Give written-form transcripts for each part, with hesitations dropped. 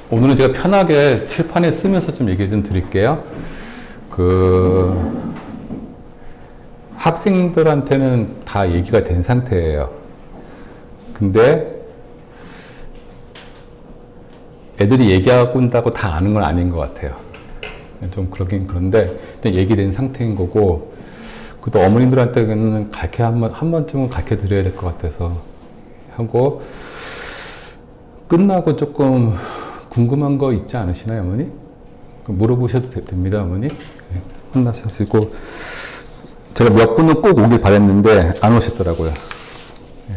오늘은 제가 편하게 칠판에 쓰면서 좀 얘기 좀 드릴게요. 학생들한테는 다 얘기가 된 상태예요. 근데 애들이 얘기하고 온다고 다 아는 건 아닌 것 같아요. 좀 그러긴 그런데 일단 얘기된 상태인 거고, 또 어머님들한테는 한 번쯤은 가르쳐 드려야 될 것 같아서 하고, 끝나고 조금 궁금한 거 있지 않으시나요, 어머니? 물어보셔도 됩니다, 어머니. 네, 혼나셔가지고 제가 몇 분은 꼭 오길 바랬는데 안 오셨더라고요. 네,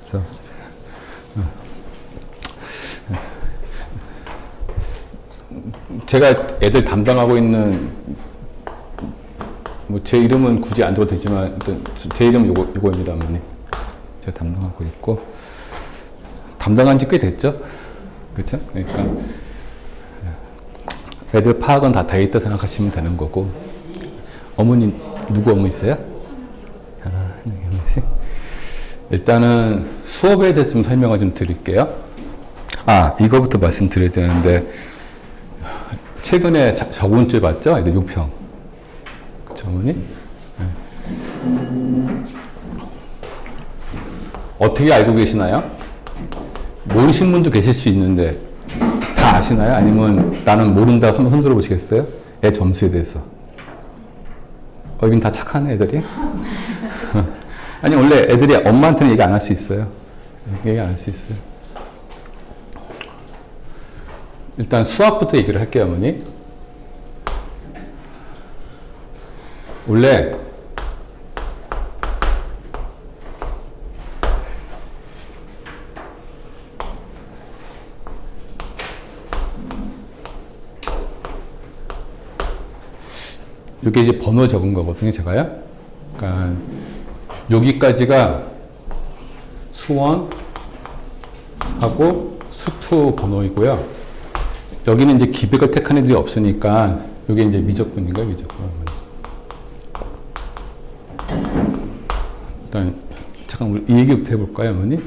그래서 제가 애들 담당하고 있는, 뭐 제 이름은 굳이 안 줘도 되지만 제 이름은 요거입니다, 어머니. 제가 담당하고 있고, 담당한 지 꽤 됐죠? 그렇죠? 그러니까 애들 파악은 다 있다 생각하시면 되는 거고. 어머니 누구 어머니 있어요? 일단은 수업에 대해서 좀 설명을 좀 드릴게요. 이거부터 말씀드려야 되는데, 최근에 저번 주에 봤죠? 애들 요평. 그쵸, 어머니? 네. 어떻게 알고 계시나요? 모르신 분도 계실 수 있는데 다 아시나요? 아니면 나는 모른다 한번 흔들어 보시겠어요? 애 점수에 대해서. 여긴 다 착한 애들이? 아니, 원래 애들이 엄마한테는 얘기 안 할 수 있어요. 얘기 안 할 수 있어요. 일단 수학부터 얘기를 할게요, 어머니. 원래 이게 이제 번호 적은 거거든요, 제가요. 그러니까 여기까지가 수원하고 수투 번호이고요. 여기는 이제 기백을 택한 애들이 없으니까 이게 이제 미적분인가요, 미적분. 일단 잠깐 우리 이 얘기부터 해볼까요, 어머니?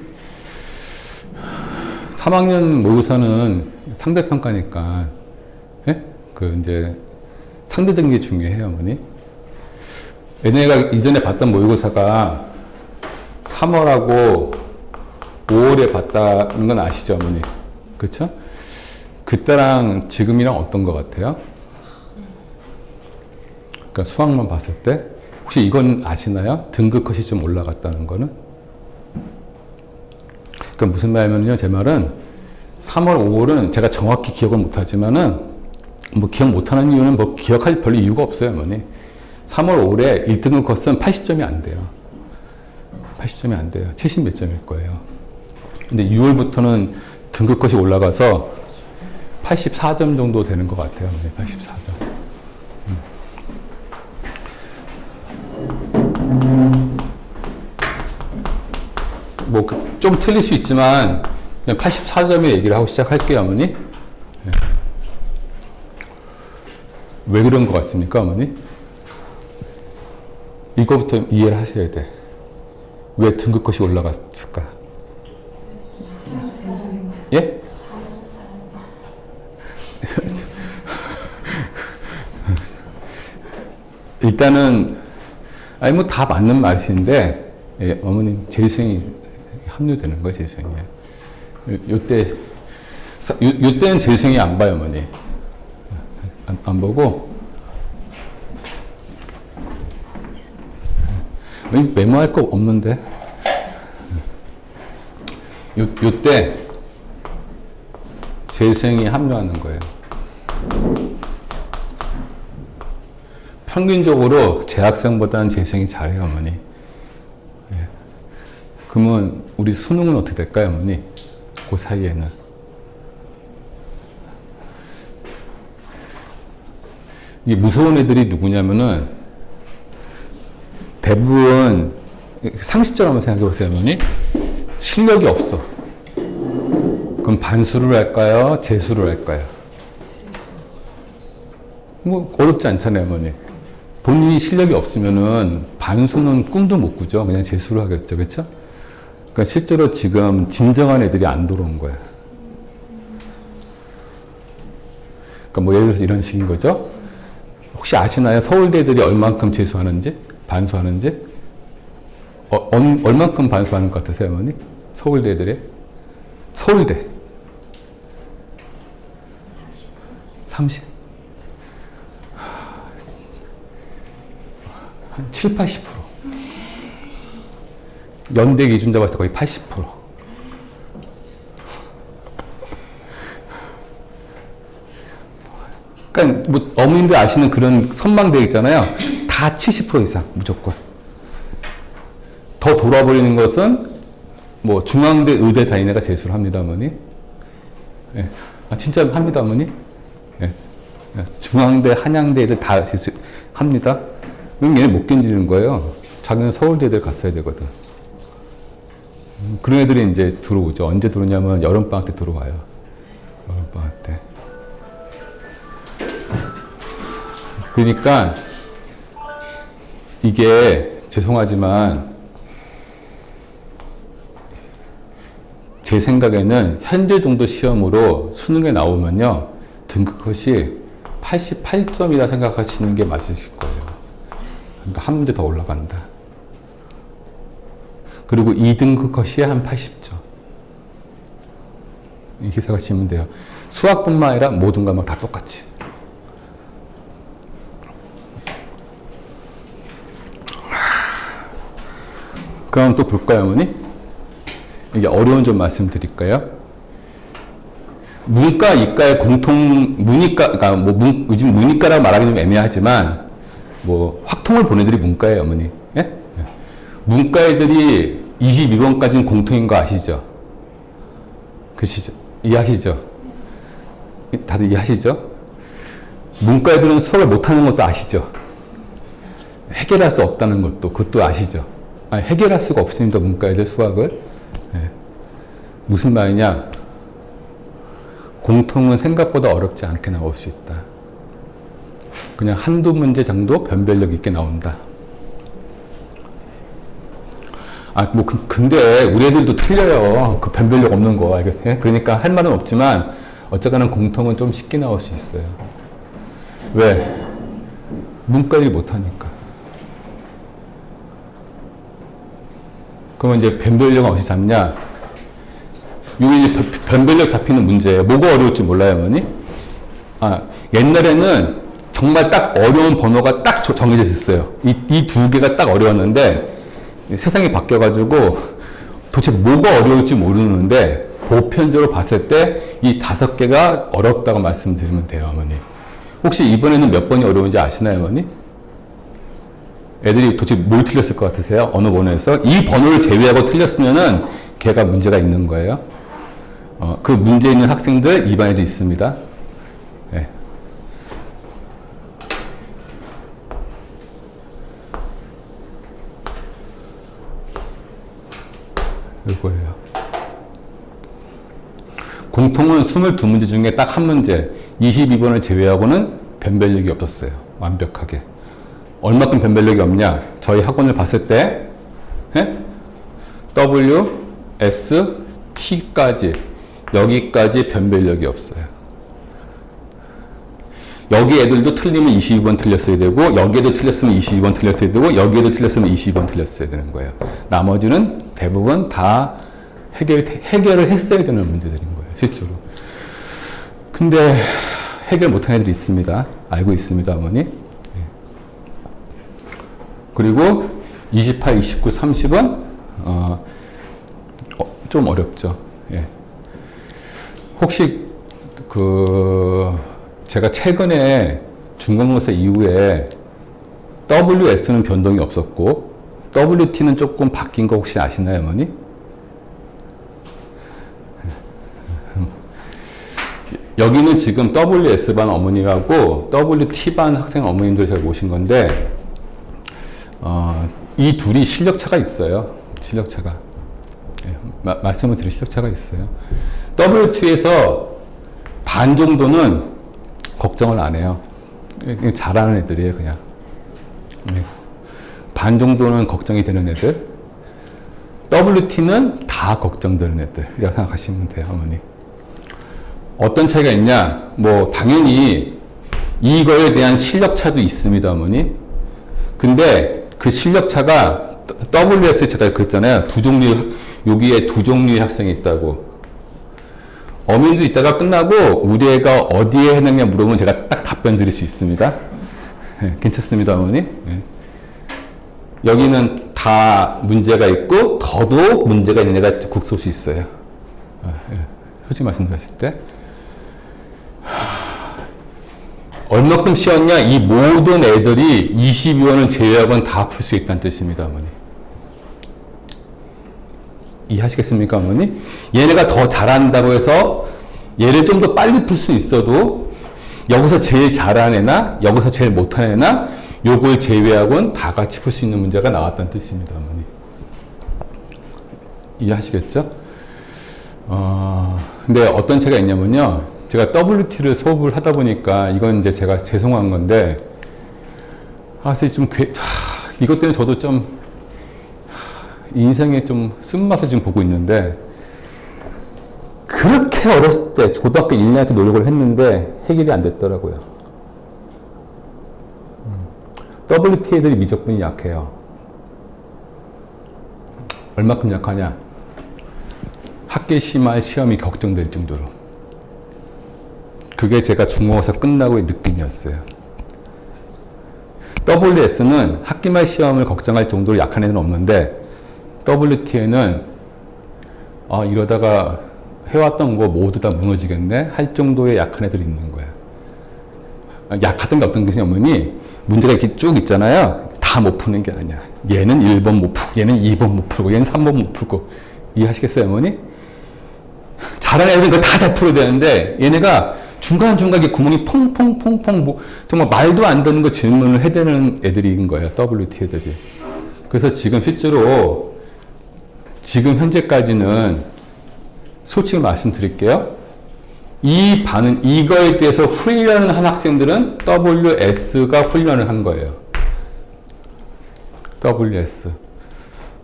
3학년 모의고사는 상대평가니까, 예? 이제 상대 등급이 중요해요, 어머니. 얘네가 이전에 봤던 모의고사가 3월하고 5월에 봤다는 건 아시죠, 어머니? 그쵸? 그때랑 지금이랑 어떤 것 같아요? 그러니까 수학만 봤을 때 혹시 이건 아시나요? 등급 컷이 좀 올라갔다는 거는? 그러니까 무슨 말이냐면요, 제 말은 3월, 5월은 제가 정확히 기억을 못하지만은, 뭐 기억 못하는 이유는 뭐 기억할 별로 이유가 없어요, 어머니. 3월, 5월에 1등급 컷은 80점이 안 돼요. 80점이 안 돼요. 70 몇 점일 거예요. 근데 6월부터는 등급 컷이 올라가서 84점 정도 되는 것 같아요, 어머니. 84점. 뭐 좀 틀릴 수 있지만 그냥 84점의 얘기를 하고 시작할게요, 어머니. 네. 왜 그런 것 같습니까, 어머니? 이거부터 이해를 하셔야 돼. 왜 등급컷이 올라갔을까? 예? 일단은 뭐 다 맞는 말씀인데, 예, 어머님 재수생이 합류되는 거예요, 재수생이. 요때는 재수생이 안 봐요, 어머니. 안 보고. 메모할 거 없는데. 요때 재수생이 합류하는 거예요. 평균적으로 재학생보다는 재수생이 잘해요, 어머니. 예. 그러면 우리 수능은 어떻게 될까요, 어머니? 그 사이에는. 이 무서운 애들이 누구냐면은 대부분 상식적으로 한번 생각해 보세요, 어머니. 실력이 없어. 그럼 반수를 할까요? 재수를 할까요? 뭐 어렵지 않잖아요, 어머니. 본인이 실력이 없으면은 반수는 꿈도 못 꾸죠. 그냥 재수를 하겠죠, 그렇죠? 그러니까 실제로 지금 진정한 애들이 안 들어온 거야. 그러니까 뭐 예를 들어서 이런 식인 거죠. 혹시 아시나요? 서울대 애들이 얼만큼 재수하는지? 반수하는지? 얼만큼 반수하는 것 같으세요, 어머니? 서울대 애들이? 서울대. 30? 한 7, 80%. 연대 기준 잡았을 때 거의 80%. 그러니까 뭐 어머님들 아시는 그런 선망대 있잖아요. 다 70% 이상 무조건. 더 돌아버리는 것은 뭐 중앙대, 의대 다니는 애가 재수를 합니다, 어머니. 예. 아, 진짜 합니다, 어머니. 예. 중앙대, 한양대 애들 다 재수 합니다. 그럼 얘는 못 견디는 거예요. 자기는 서울대 애들 갔어야 되거든. 그런 애들이 이제 들어오죠. 언제 들어오냐면 여름방학 때 들어와요. 여름방학 때. 그러니까 이게 죄송하지만 제 생각에는 현재 정도 시험으로 수능에 나오면요 등급컷이 88점이라 생각하시는 게 맞으실 거예요. 그러니까 한 문제 더 올라간다. 그리고 2등급 컷이 한 80점. 이렇게 생각하시면 돼요. 수학뿐만 아니라 모든 과목 다 똑같이. 그럼 또 볼까요, 어머니? 이게 어려운 점 말씀드릴까요? 문과, 이과의 문이과, 뭐, 요즘 문이과라고 말하기 좀 애매하지만, 뭐, 확통을 본 애들이 문과예요, 어머니. 예? 문과 애들이 22번까지는 공통인 거 아시죠? 그시죠? 이해하시죠? 다들 이해하시죠? 문과 애들은 수학을 못하는 것도 아시죠? 해결할 수 없다는 것도, 그것도 아시죠? 아니, 해결할 수가 없습니다, 문과 애들 수학을. 예. 무슨 말이냐? 공통은 생각보다 어렵지 않게 나올 수 있다. 그냥 한두 문제 정도 변별력 있게 나온다. 아, 뭐, 근데 우리 애들도 틀려요. 그 변별력 없는 거. 알겠어요? 그러니까 할 말은 없지만, 어쨌거나 공통은 좀 쉽게 나올 수 있어요. 왜? 문과들이 못하니까. 그러면 이제 변별력은 어디서 잡냐? 이게 이제 변별력 잡히는 문제예요. 뭐가 어려울지 몰라요, 어머니? 아, 옛날에는 정말 딱 어려운 번호가 딱 정해져 있었어요. 이 두 개가 딱 어려웠는데, 세상이 바뀌어가지고 도대체 뭐가 어려울지 모르는데, 보편적으로 봤을 때 이 5개가 어렵다고 말씀드리면 돼요, 어머니. 혹시 이번에는 몇 번이 어려운지 아시나요, 어머니? 애들이 도대체 뭘 틀렸을 것 같으세요? 어느 번호에서? 이 번호를 제외하고 틀렸으면은 걔가 문제가 있는 거예요. 그 문제 있는 학생들 입안에도 있습니다. 네. 이거예요. 공통은 22문제 중에 딱 한 문제, 22번을 제외하고는 변별력이 없었어요. 완벽하게. 얼마큼 변별력이 없냐? 저희 학원을 봤을 때 예? W, S, T까지 여기까지 변별력이 없어요. 여기 애들도 틀리면 22번 틀렸어야 되고 여기에도 틀렸으면 22번 틀렸어야 되고 여기에도 틀렸으면 22번 틀렸어야 되는 거예요. 나머지는 대부분 다 해결을 했어야 되는 문제들인 거예요. 실제로. 근데 해결 못한 애들이 있습니다. 알고 있습니다, 어머니. 그리고 28, 29, 30은 좀 어렵죠. 예. 혹시 제가 최근에 중간고사 이후에 WS는 변동이 없었고 WT는 조금 바뀐 거 혹시 아시나요, 어머니? 여기는 지금 WS반 어머니하고 WT반 학생 어머님들 제가 모신 건데 이 둘이 실력차가 있어요. 실력차가. 예, 말씀을 드릴 실력차가 있어요. W2에서 반 정도는 걱정을 안 해요. 잘하는 애들이에요, 그냥. 예. 반 정도는 걱정이 되는 애들. WT는 다 걱정되는 애들이라고 생각하시면 돼요, 어머니. 어떤 차이가 있냐? 뭐 당연히 이거에 대한 실력 차도 있습니다, 어머니. 근데 그 실력 차가 WS 제가 그랬잖아요. 여기에 두 종류의 학생이 있다고. 어민도 이따가 끝나고 우리 애가 어디에 해당냐 물어보면 제가 딱 답변 드릴 수 있습니다. 네, 괜찮습니다, 어머니. 네. 여기는 다 문제가 있고 더더욱 문제가 있는 애가 국소수 있어요. 네. 솔직히 말씀드렸을 때. 얼마큼 쉬웠냐? 이 모든 애들이 22원을 제외하고는 다 풀 수 있다는 뜻입니다, 어머니. 이해하시겠습니까, 어머니? 얘네가 더 잘한다고 해서 얘를 좀 더 빨리 풀 수 있어도 여기서 제일 잘하는 애나 여기서 제일 못하는 애나 요걸 제외하고는 다 같이 풀 수 있는 문제가 나왔다는 뜻입니다, 어머니. 이해하시겠죠? 근데 어떤 차이가 있냐면요. 제가 WT를 수업을 하다 보니까 이건 이제 제가 죄송한 건데 사실 좀 이것 때문에 저도 좀 인생에 좀 쓴맛을 지금 보고 있는데 그렇게 어렸을 때 초등학교 1년할 때 노력을 했는데 해결이 안 됐더라고요. WT 애들이 미적분이 약해요. 얼마큼 약하냐? 학계 심화 시험이 걱정될 정도로. 그게 제가 중국어사 끝나고의 느낌이었어요. WS는 학기말 시험을 걱정할 정도로 약한 애는 없는데 WT에는 이러다가 해왔던 거 모두 다 무너지겠네 할 정도의 약한 애들이 있는 거야. 약하던 게 어떤 것이 어머니 문제가 이렇게 쭉 있잖아요. 다 못 푸는 게 아니야. 얘는 1번 못 풀고 얘는 2번 못 풀고 얘는 3번 못 풀고. 이해하시겠어요, 어머니? 잘하는 애들은 그거 다 잘 풀어야 되는데 얘네가 중간중간에 구멍이 퐁퐁퐁퐁 뭐 정말 말도 안 되는 거 질문을 해대는 애들인 거예요. WT 애들이. 그래서 지금 실제로 지금 현재까지는 솔직히 말씀드릴게요. 이 반은 이거에 대해서 훈련을 한 학생들은 WS가 훈련을 한 거예요. WS.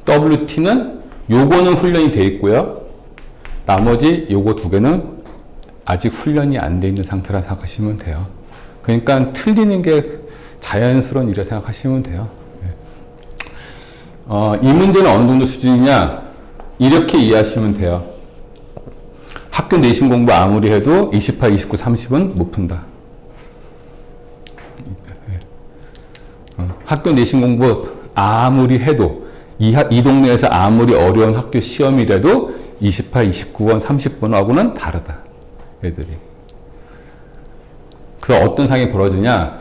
WT는 요거는 훈련이 돼 있고요. 나머지 요거 두 개는 아직 훈련이 안 돼 있는 상태라 생각하시면 돼요. 그러니까 틀리는 게 자연스러운 일이라 생각하시면 돼요. 이 문제는 어느 정도 수준이냐? 이렇게 이해하시면 돼요. 학교 내신 공부 아무리 해도 28, 29, 30은 못 푼다. 학교 내신 공부 아무리 해도 이 동네에서 아무리 어려운 학교 시험이라도 28, 29번, 30번하고는 다르다. 애들이. 그래서 어떤 상황이 벌어지냐?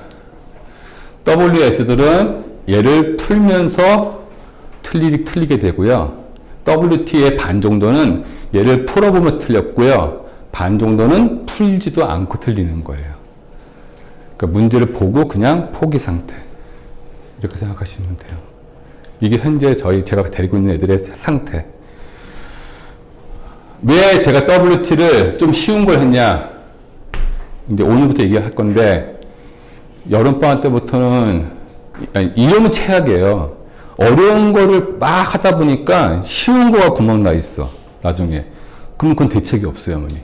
WS들은 얘를 풀면서 틀리게 되고요. WT의 반 정도는 얘를 풀어보면서 틀렸고요. 반 정도는 풀지도 않고 틀리는 거예요. 그러니까 문제를 보고 그냥 포기 상태. 이렇게 생각하시면 돼요. 이게 현재 제가 데리고 있는 애들의 상태. 왜 제가 WT를 좀 쉬운 걸 했냐? 이제 오늘부터 얘기할 건데, 여름방학 때부터는, 이러면 최악이에요. 어려운 거를 막 하다 보니까 쉬운 거가 구멍 나 있어. 나중에. 그럼 그건 대책이 없어요, 어머니.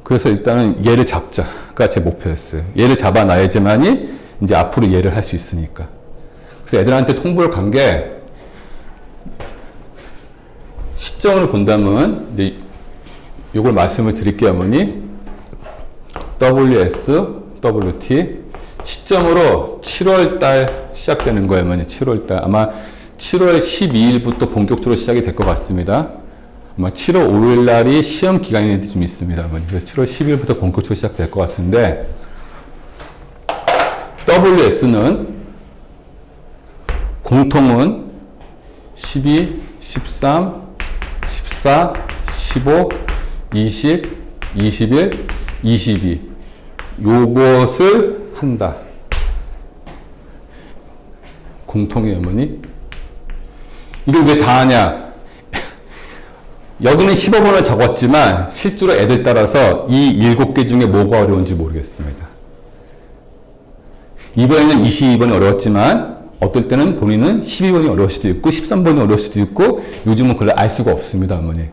그래서 일단은 얘를 잡자가 제 목표였어요. 얘를 잡아놔야지만이 이제 앞으로 얘를 할 수 있으니까. 그래서 애들한테 통보를 간 게, 시점을 본다면, 이제 요걸 말씀을 드릴게요, 어머니. WS, WT. 시점으로 7월달 시작되는 거예요, 어머니. 7월달. 아마 7월 12일부터 본격적으로 시작이 될 것 같습니다. 아마 7월 5일 날이 시험 기간이 좀 있습니다, 어머니. 그래서 7월 12일부터 본격적으로 시작될 것 같은데, WS는 공통은 12, 13, 14, 15, 20, 21, 22. 요것을 한다. 공통의 어머니. 이걸 왜 다 하냐? 여기는 15번을 적었지만 실제로 애들 따라서 이 7개 중에 뭐가 어려운지 모르겠습니다. 이번에는 22번이 어려웠지만 어떨 때는 본인은 12번이 어려울 수도 있고 13번이 어려울 수도 있고 요즘은 그걸 알 수가 없습니다, 어머니.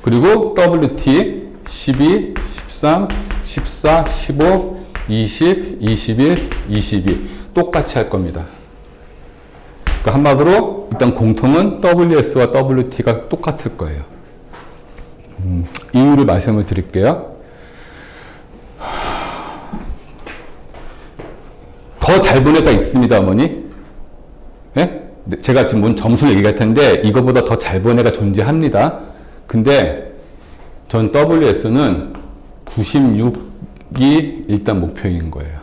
그리고 WT 12, 13, 14, 15, 20, 21, 22 똑같이 할 겁니다. 그러니까 한마디로 일단 공통은 WS와 WT가 똑같을 거예요. 이유를 말씀을 드릴게요. 더 잘 본 애가 있습니다, 어머니. 예? 제가 지금 뭔 점수를 얘기할 텐데 이거보다 더 잘 본 애가 존재합니다. 근데 전 WS는 96이 일단 목표인 거예요.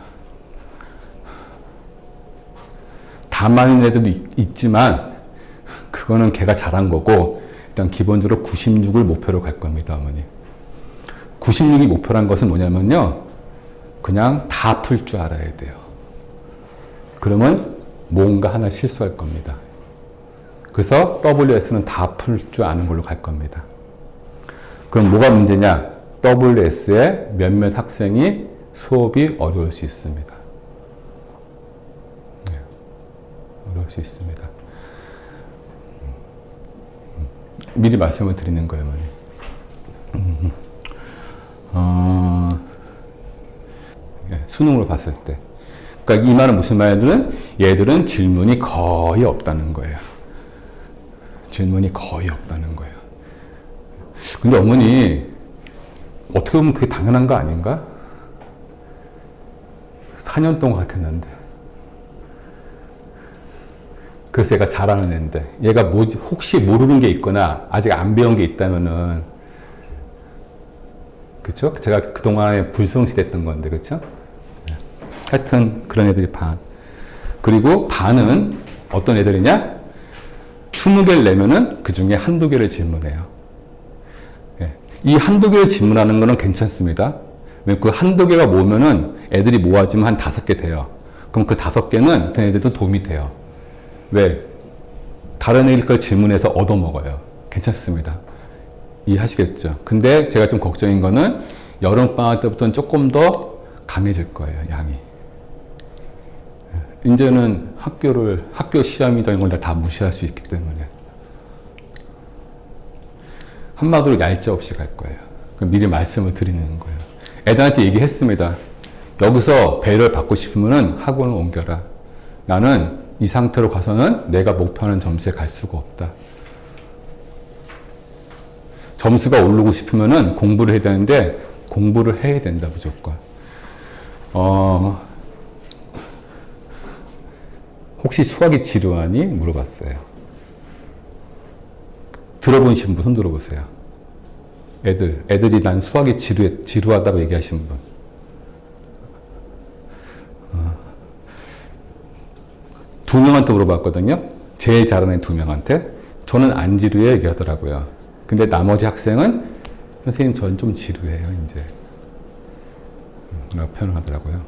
다 많은 애들도 있지만 그거는 걔가 잘한 거고 일단 기본적으로 96을 목표로 갈 겁니다, 어머니. 96이 목표란 것은 뭐냐면요. 그냥 다 풀 줄 알아야 돼요. 그러면 뭔가 하나 실수할 겁니다. 그래서 WS는 다 풀 줄 아는 걸로 갈 겁니다. 그럼 뭐가 문제냐? WS의 몇몇 학생이 수업이 어려울 수 있습니다. 네, 어려울 수 있습니다. 미리 말씀을 드리는 거예요, 어머니. 수능으로 봤을 때. 그러니까 이 말은 무슨 말이냐면 얘들은 질문이 거의 없다는 거예요. 질문이 거의 없다는 거예요. 근데 어머니 어떻게 보면 그게 당연한 거 아닌가? 4년 동안 가르쳤는데 그래서 얘가 잘하는 애인데 얘가 뭐지 혹시 모르는 게 있거나 아직 안 배운 게 있다면은 그쵸? 제가 그동안에 불성실했던 건데 그쵸? 하여튼 그런 애들이 반. 그리고 반은 어떤 애들이냐? 20개를 내면은 그 중에 한두 개를 질문해요. 이 한두 개를 질문하는 거는 괜찮습니다. 그 한두 개가 모으면은 애들이 모아지면 한 5개 돼요. 그럼 그 5개는 그 애들도 도움이 돼요. 왜? 다른 애들 걸 질문해서 얻어먹어요. 괜찮습니다. 이해하시겠죠? 근데 제가 좀 걱정인 거는 여름방학 때부터는 조금 더 강해질 거예요, 양이. 이제는 학교 시험이다 이런 걸 다 무시할 수 있기 때문에. 한마디로 얄짤 없이 갈 거예요. 미리 말씀을 드리는 거예요. 애들한테 얘기했습니다. 여기서 배려를 받고 싶으면 학원을 옮겨라. 나는 이 상태로 가서는 내가 목표하는 점수에 갈 수가 없다. 점수가 오르고 싶으면 공부를 해야 되는데 공부를 해야 된다 무조건. 혹시 수학이 지루하니? 물어봤어요. 들어보신 분 손 들어보세요. 애들이 난 수학이 지루하다고 얘기하시는 분. 두 명한테 물어봤거든요. 제일 잘하는 2명한테. 저는 안 지루해 얘기하더라고요. 근데 나머지 학생은 선생님 저는 좀 지루해요 이제. 라고 표현을 하더라고요.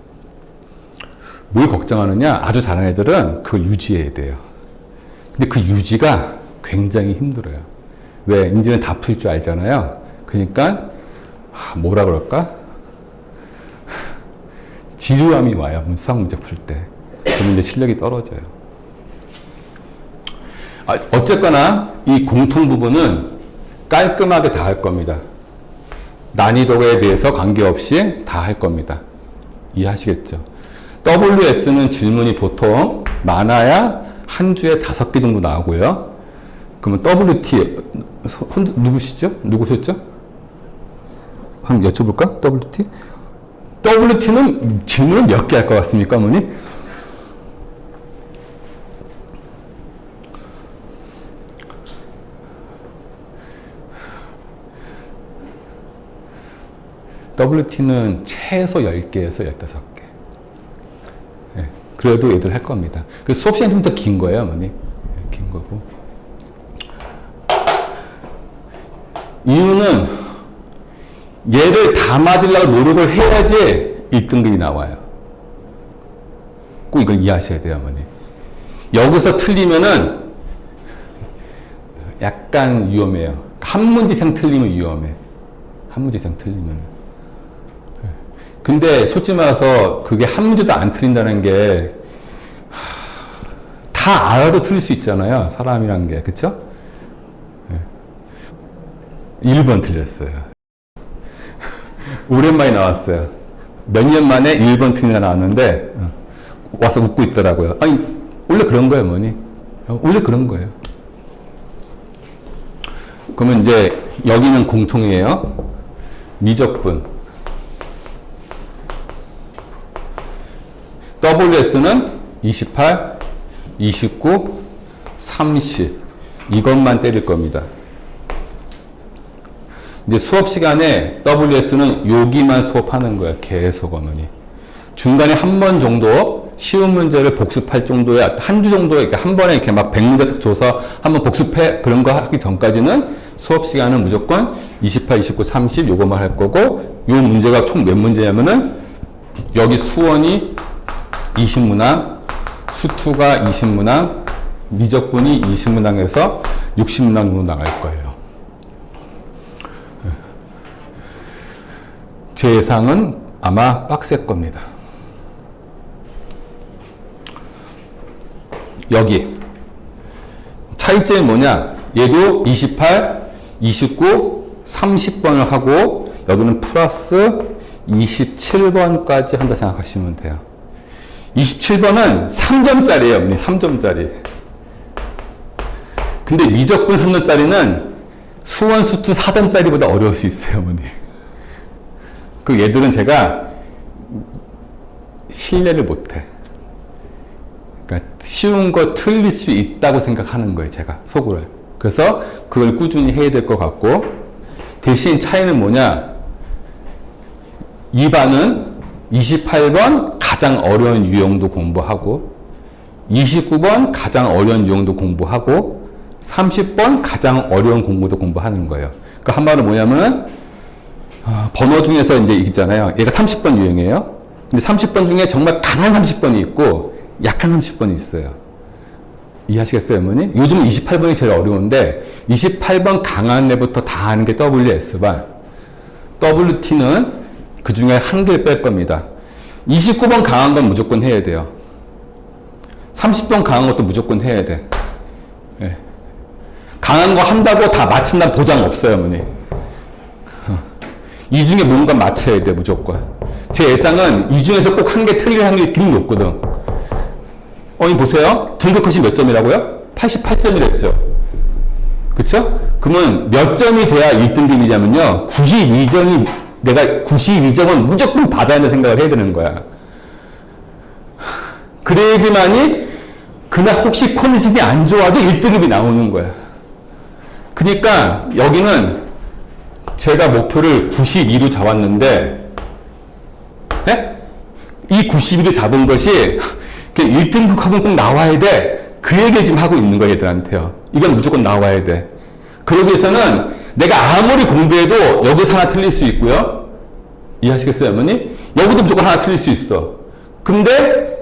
뭘 걱정하느냐? 아주 잘하는 애들은 그걸 유지해야 돼요. 근데 그 유지가 굉장히 힘들어요. 왜? 이제는 다 풀 줄 알잖아요. 그러니까 뭐라 그럴까? 지루함이 와요. 수학 문제 풀 때. 그러면 이제 실력이 떨어져요. 어쨌거나 이 공통 부분은 깔끔하게 다 할 겁니다. 난이도에 대해서 관계없이 다 할 겁니다. 이해하시겠죠? WS는 질문이 보통 많아야 한 주에 5개 정도 나오고요. 그러면 WT, 누구시죠? 누구셨죠? 한번 여쭤볼까? WT? WT는 질문을 몇 개 할 것 같습니까, 어머니? WT는 최소 10개에서 15개. 네, 그래도 애들 할 겁니다. 그래서 수업 시간이 좀 더 긴 거예요, 어머니. 네, 긴 거고. 이유는 얘를 다 맞으려고 노력을 해야지 1등급이 나와요. 꼭 이걸 이해하셔야 돼요, 어머니. 여기서 틀리면은 약간 위험해요. 한 문제 이상 틀리면 위험해. 한 문제 이상 틀리면. 근데 솔직히 말해서 그게 한 문제도 안 틀린다는 게 다 알아도 틀릴 수 있잖아요. 사람이란 게. 그쵸? 1번 틀렸어요. 오랜만에 나왔어요. 몇 년 만에 1번 틀리가 나왔는데 와서 웃고 있더라고요. 아니 원래 그런 거예요, 어머니. 원래 그런 거예요. 그러면 이제 여기는 공통이에요. 미적분. WS는 28, 29, 30 이것만 때릴 겁니다. 이제 수업 시간에 WS는 여기만 수업하는 거야. 계속 어머니. 중간에 한 번 정도 쉬운 문제를 복습할 정도의 한 주 정도 이렇게 한 번에 이렇게 막 100문제 줘서 한번 복습해 그런 거 하기 전까지는 수업 시간은 무조건 28, 29, 30 요거만 할 거고 요 문제가 총 몇 문제냐면은 여기 수원이 20문항, 수투가 20문항, 미적분이 20문항에서 60문항 정도 나갈 거예요. 제 예상은 아마 빡셀 겁니다. 여기 차이점이 뭐냐? 얘도 28, 29, 30번을 하고 여기는 플러스 27번까지 한다 생각하시면 돼요. 27번은 3점짜리예요. 3점짜리. 근데 미적분 3점짜리는 수원 수투 4점짜리보다 어려울 수 있어요, 어머니. 그 얘들은 제가 신뢰를 못해. 그러니까 쉬운 거 틀릴 수 있다고 생각하는 거예요, 제가 속으로. 그래서 그걸 꾸준히 해야 될 것 같고, 대신 차이는 뭐냐? 2반은 28번 가장 어려운 유형도 공부하고 29번 가장 어려운 유형도 공부하고 30번 가장 어려운 공부도 공부하는 거예요. 그러니까 한마디로 뭐냐면은 번호 중에서 이제 있잖아요. 얘가 30번 유형이에요. 근데 30번 중에 정말 강한 30번이 있고 약한 30번이 있어요. 이해하시겠어요, 어머니? 요즘은 28번이 제일 어려운데 28번 강한 애부터 다 하는 게 WS반. WT는 그 중에 한 개를 뺄 겁니다. 29번 강한 건 무조건 해야 돼요. 30번 강한 것도 무조건 해야 돼. 네. 강한 거 한다고 다 맞춘다는 보장 없어요, 어머니. 이 중에 뭔가 맞춰야 돼, 무조건. 제 예상은 이 중에서 꼭 한 개 틀릴 확률이 되게 높거든. 어머니 보세요. 등급 컷이 몇 점이라고요? 88점이랬죠. 그쵸? 그러면 몇 점이 돼야 1등급이냐면요. 92점이 내가 92점은 무조건 받아야 한다는 생각을 해야 되는 거야. 그래야지만이 그날 혹시 컨디션이 안 좋아도 1등급이 나오는 거야. 그러니까 여기는 제가 목표를 92로 잡았는데 네? 이 92를 잡은 것이 1등급하면 꼭 나와야 돼. 그 얘기를 지금 하고 있는 거야, 얘들한테요. 이건 무조건 나와야 돼. 그러기 위해서는 내가 아무리 공부해도 여기서 하나 틀릴 수 있고요. 이해하시겠어요, 어머니? 여기도 무조건 하나 틀릴 수 있어. 근데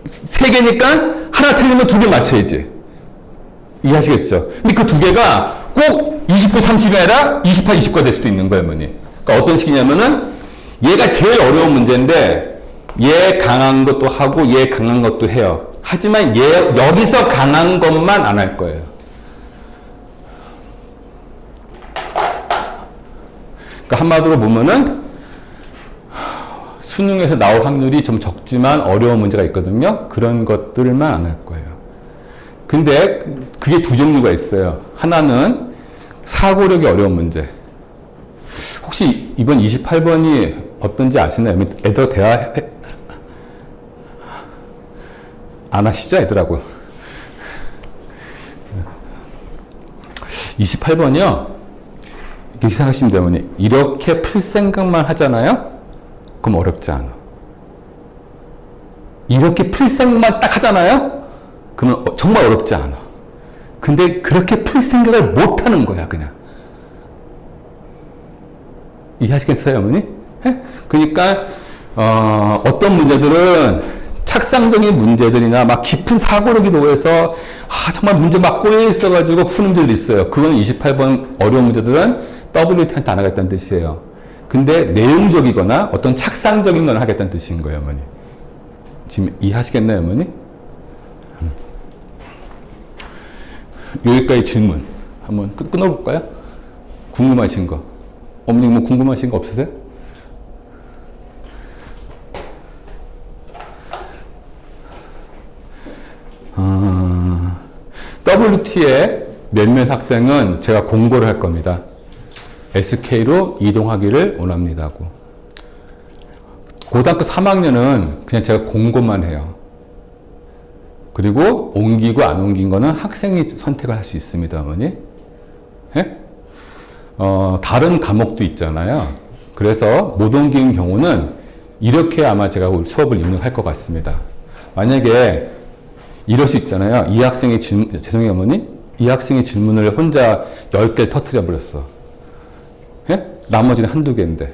세 개니까 하나 틀리면 두 개 맞춰야지. 이해하시겠죠? 근데 그 두 개가 꼭 29, 30이 아니라 28, 29가 될 수도 있는 거예요, 어머니. 그러니까 어떤 식이냐면은 얘가 제일 어려운 문제인데 얘 강한 것도 하고 얘 강한 것도 해요. 하지만 얘 여기서 강한 것만 안 할 거예요. 그러니까 한마디로 보면은 수능에서 나올 확률이 좀 적지만 어려운 문제가 있거든요. 그런 것들만 안 할 거예요. 근데 그게 두 종류가 있어요. 하나는 사고력이 어려운 문제. 혹시 이번 28번이 어떤지 아시나요? 애들 대화 안 하시죠? 애들하고. 28번이요. 이렇게 생각하시면 돼요, 어머니. 이렇게 풀 생각만 하잖아요? 그럼 어렵지 않아. 이렇게 풀 생각만 딱 하잖아요? 그러면 정말 어렵지 않아. 근데 그렇게 풀 생각을 못 하는 거야, 그냥. 이해하시겠어요, 어머니? 네? 그러니까, 어떤 문제들은 착상적인 문제들이나 막 깊은 사고력이 도해서 정말 문제 막 꼬여 있어가지고 푸는 문제들이 있어요. 그건 28번 어려운 문제들은 WT한테 안 하겠다는 뜻이에요. 근데 내용적이거나 어떤 착상적인 건 하겠다는 뜻인 거예요, 어머니. 지금 이해하시겠나요, 어머니? 여기까지 질문 한번 끊어볼까요? 궁금하신 거. 어머니 뭐 궁금하신 거 없으세요? WT의 몇몇 학생은 제가 공고를 할 겁니다. SK로 이동하기를 원합니다고. 고등학교 3학년은 그냥 제가 공고만 해요. 그리고 옮기고 안 옮긴 거는 학생이 선택을 할 수 있습니다, 어머니. 예? 다른 과목도 있잖아요. 그래서 못 옮긴 경우는 이렇게 아마 제가 수업을 입력할 것 같습니다. 만약에 이럴 수 있잖아요. 이 학생이 죄송해요, 어머니. 이 학생이 질문을 혼자 10개를 터뜨려 버렸어. 예? 나머지는 한두 개인데.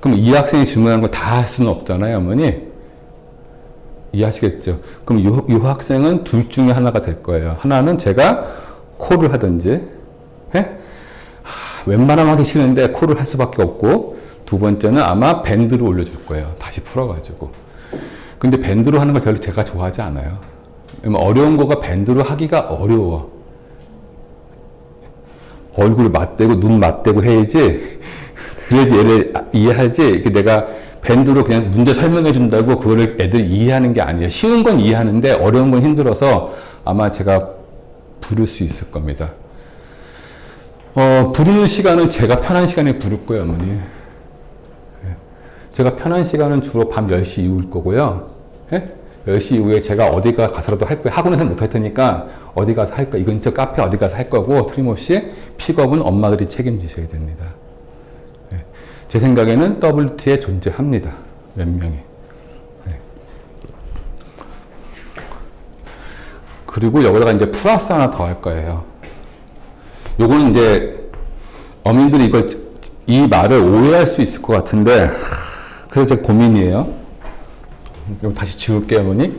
그럼 이 학생이 질문하는 거 다 할 수는 없잖아요, 어머니. 이해하시겠죠? 그럼 이 학생은 둘 중에 하나가 될 거예요. 하나는 제가 콜을 하든지, 예? 웬만하면 하기 싫은데 콜을 할 수밖에 없고, 두 번째는 아마 밴드로 올려줄 거예요. 다시 풀어가지고. 근데 밴드로 하는 걸 별로 제가 좋아하지 않아요. 어려운 거가 밴드로 하기가 어려워. 얼굴을 맞대고 눈 맞대고 해야지. 그래야지 얘를 이해하지. 내가 밴드로 그냥 문제 설명해 준다고 그거를 애들 이해하는 게 아니에요. 쉬운 건 이해하는데 어려운 건 힘들어서 아마 제가 부를 수 있을 겁니다. 부르는 시간은 제가 편한 시간에 부를 거예요, 어머니. 제가 편한 시간은 주로 밤 10시 이후일 거고요. 예? 10시 이후에 제가 어디 가서라도 할 거예요. 학원에서는 못 할 테니까 어디 가서 할 거예요. 이 근처 카페 어디 가서 할 거고, 틀림없이 픽업은 엄마들이 책임지셔야 됩니다. 예. 제 생각에는 WT에 존재합니다. 몇 명이. 예. 그리고 여기다가 이제 플러스 하나 더 할 거예요. 요거는 이제 어민들이 이 말을 오해할 수 있을 것 같은데, 그래서 제 고민이에요. 이거 다시 지울게요, 어머니.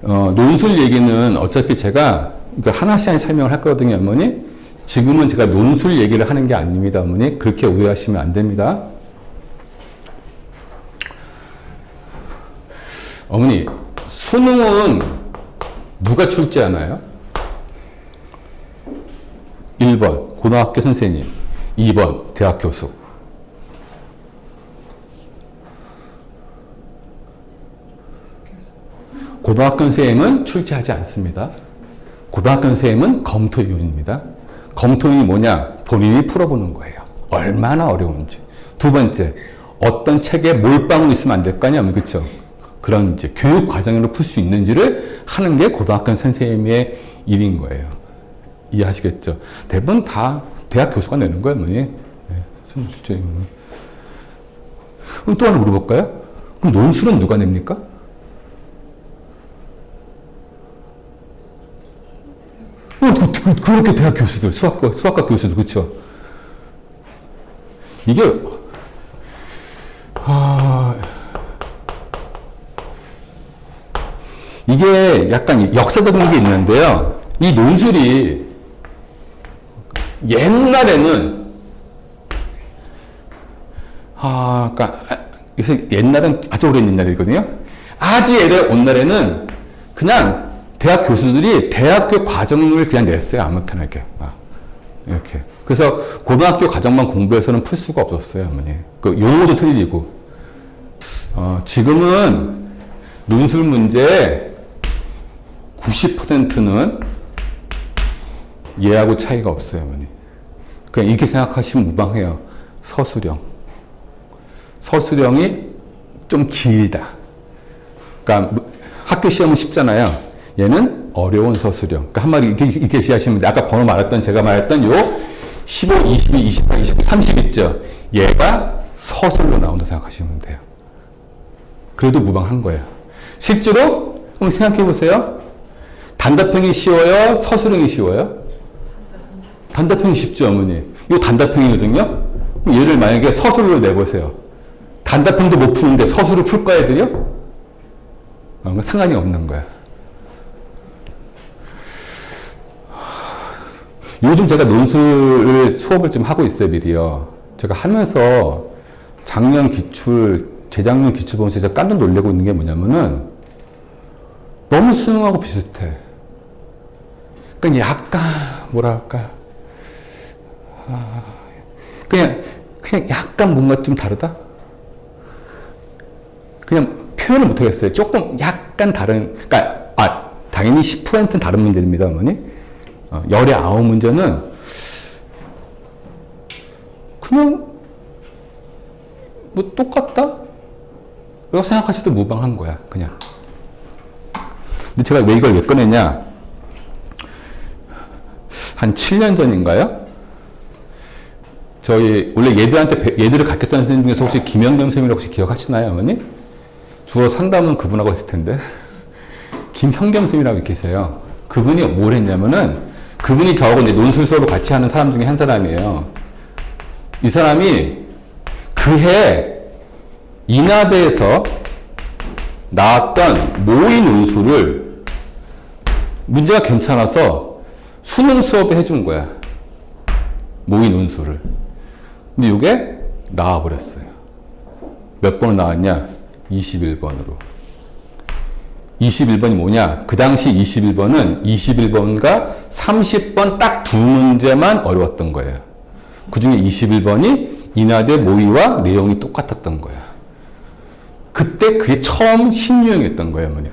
논술 얘기는 어차피 제가 하나씩 설명을 할 거거든요, 어머니. 지금은 제가 논술 얘기를 하는 게 아닙니다, 어머니. 그렇게 오해하시면 안 됩니다. 어머니, 수능은 누가 출제하나요? 1번 고등학교 선생님, 2번 대학 교수. 고등학교 선생님은 출제하지 않습니다. 고등학교 선생님은 검토위원입니다. 검토위원이 뭐냐? 본인이 풀어보는 거예요. 얼마나 어려운지. 두 번째, 어떤 책에 몰빵으로 있으면 안 될 거 아니야? 그렇죠? 그런 이제 교육 과정으로 풀 수 있는지를 하는 게 고등학교 선생님의 일인 거예요. 이해하시겠죠? 대부분 다 대학 교수가 내는 거예요, 어머니. 네, 출제위원은. 그럼 또 하나 물어볼까요? 그럼 논술은 누가 냅니까? 그렇게 대학 교수들, 수학과 교수들, 그쵸? 이게 약간 역사적인 게 있는데요. 이 논술이 옛날에는, 그러니까 옛날은 아주 오랜 옛날이거든요. 아주 오랜 날에는 그냥 대학 교수들이 대학교 과정을 그냥 냈어요. 아무렇게나 이렇게. 그래서 고등학교 과정만 공부해서는 풀 수가 없었어요, 어머니. 그 용어도 틀리고. 지금은 논술 문제 90%는 얘하고 차이가 없어요, 어머니. 그냥 이렇게 생각하시면 무방해요. 서술형이 좀 길다. 그러니까 학교 시험은 쉽잖아요. 얘는 어려운 서술형. 그러니까 한마디 이렇게 이해하시면 돼. 아까 번호 말했던, 제가 말했던 요 15, 22, 28, 29, 30 있죠. 얘가 서술로 나온다고 생각하시면 돼요. 그래도 무방한 거예요. 실제로 한번 생각해 보세요. 단답형이 쉬워요? 서술형이 쉬워요? 단답형이 쉽죠, 어머니. 이거 단답형이거든요. 얘를 만약에 서술로 내보세요. 단답형도 못 푸는데 서술을 풀까 애들이요? 상관이 없는 거야. 요즘 제가 논술을 수업을 좀 하고 있어요, 미리요. 제가 하면서 작년 기출, 재작년 기출 보면서 제가 깜짝 놀라고 있는 게 뭐냐면은 너무 수능하고 비슷해. 그러니까 약간 뭐랄까 그냥 약간 뭔가 좀 다르다? 그냥 표현을 못하겠어요. 조금 약간 다른, 그러니까 당연히 10%는 다른 문제입니다, 어머니. 열의 9문제는 그냥 뭐 똑같다? 라고 생각하셔도 무방한 거야, 그냥. 근데 제가 이걸 왜 꺼냈냐? 한 7년 전인가요? 저희 원래 얘들을 가르쳤던 선생님 중에서 혹시 김영겸 선생님이라고 혹시 기억하시나요, 어머니? 주로 상담은 그분하고 했을 텐데. 김형겸 선생님이라고 계세요. 그분이 뭘 했냐면은, 그분이 저하고 이제 논술 수업을 같이 하는 사람 중에 한 사람이에요. 이 사람이 그해 인하대에서 나왔던 모의 논술을 문제가 괜찮아서 수능 수업에 해준 거야. 모의 논술을. 근데 이게 나와버렸어요. 몇 번을 나왔냐? 21번으로. 21번이 뭐냐? 그 당시 21번은 21번과 30번 딱 두 문제만 어려웠던 거예요. 그 중에 21번이 인하대 모의와 내용이 똑같았던 거야. 그때 그게 처음 신유형이었던 거예요, 어머니.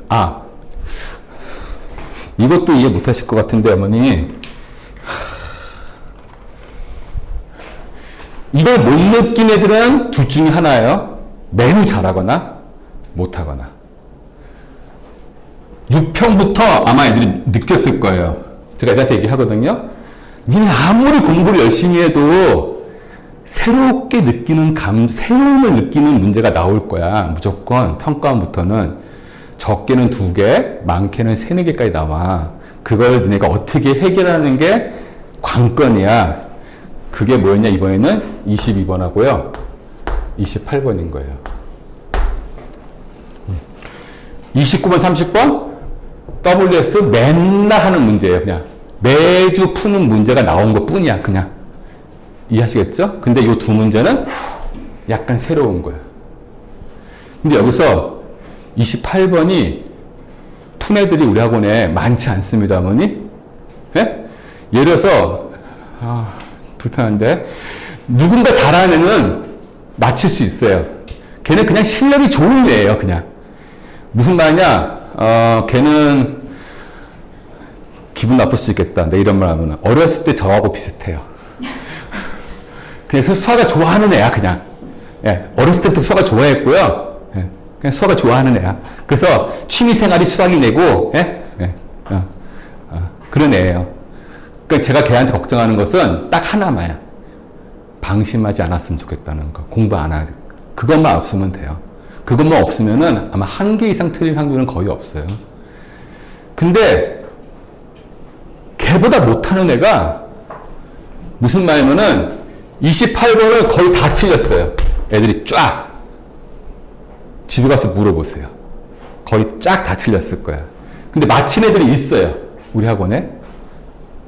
이것도 이해 못 하실 것 같은데, 어머니. 이걸 못 느낀 애들은 둘 중에 하나예요. 매우 잘하거나 못하거나. 6평부터 아마 애들이 느꼈을 거예요. 제가 애들한테 얘기하거든요. 니네 아무리 공부를 열심히 해도 새롭게 느끼는 새로움을 느끼는 문제가 나올 거야. 무조건 평가원부터는 적게는 2개, 많게는 3, 4개까지 나와. 그걸 너네가 어떻게 해결하는 게 관건이야. 그게 뭐였냐, 이번에는 22번하고요. 28번인 거예요. 29번, 30번? WS 맨날 하는 문제예요, 그냥. 매주 푸는 문제가 나온 것 뿐이야, 그냥. 이해하시겠죠? 근데 이 두 문제는 약간 새로운 거야. 근데 여기서 28번이 푼 애들이 우리 학원에 많지 않습니다, 어머니? 예? 예를 들어서, 불편한데. 누군가 잘하는 애는 맞힐 수 있어요. 걔는 그냥 실력이 좋은 애예요, 그냥. 무슨 말이냐? 걔는 기분 나쁠 수 있겠다. 내 이런 말 하면 어렸을 때 저하고 비슷해요. 그냥 수학을 좋아하는 애야, 그냥. 예, 어렸을 때부터 수학을 좋아했고요. 예, 그냥 수학을 좋아하는 애야. 그래서 취미생활이 수학이내고, 그런 애예요. 그러니까 제가 걔한테 걱정하는 것은 딱 하나만요. 방심하지 않았으면 좋겠다는 거. 공부 안 하지. 그것만 없으면 돼요. 그것만 없으면은 아마 1개 이상 틀릴 확률은 거의 없어요. 근데 걔보다 못하는 애가 무슨 말이면은 28번을 거의 다 틀렸어요. 애들이 쫙. 집에 가서 물어보세요. 거의 쫙 다 틀렸을 거야. 근데 맞힌 애들이 있어요. 우리 학원에.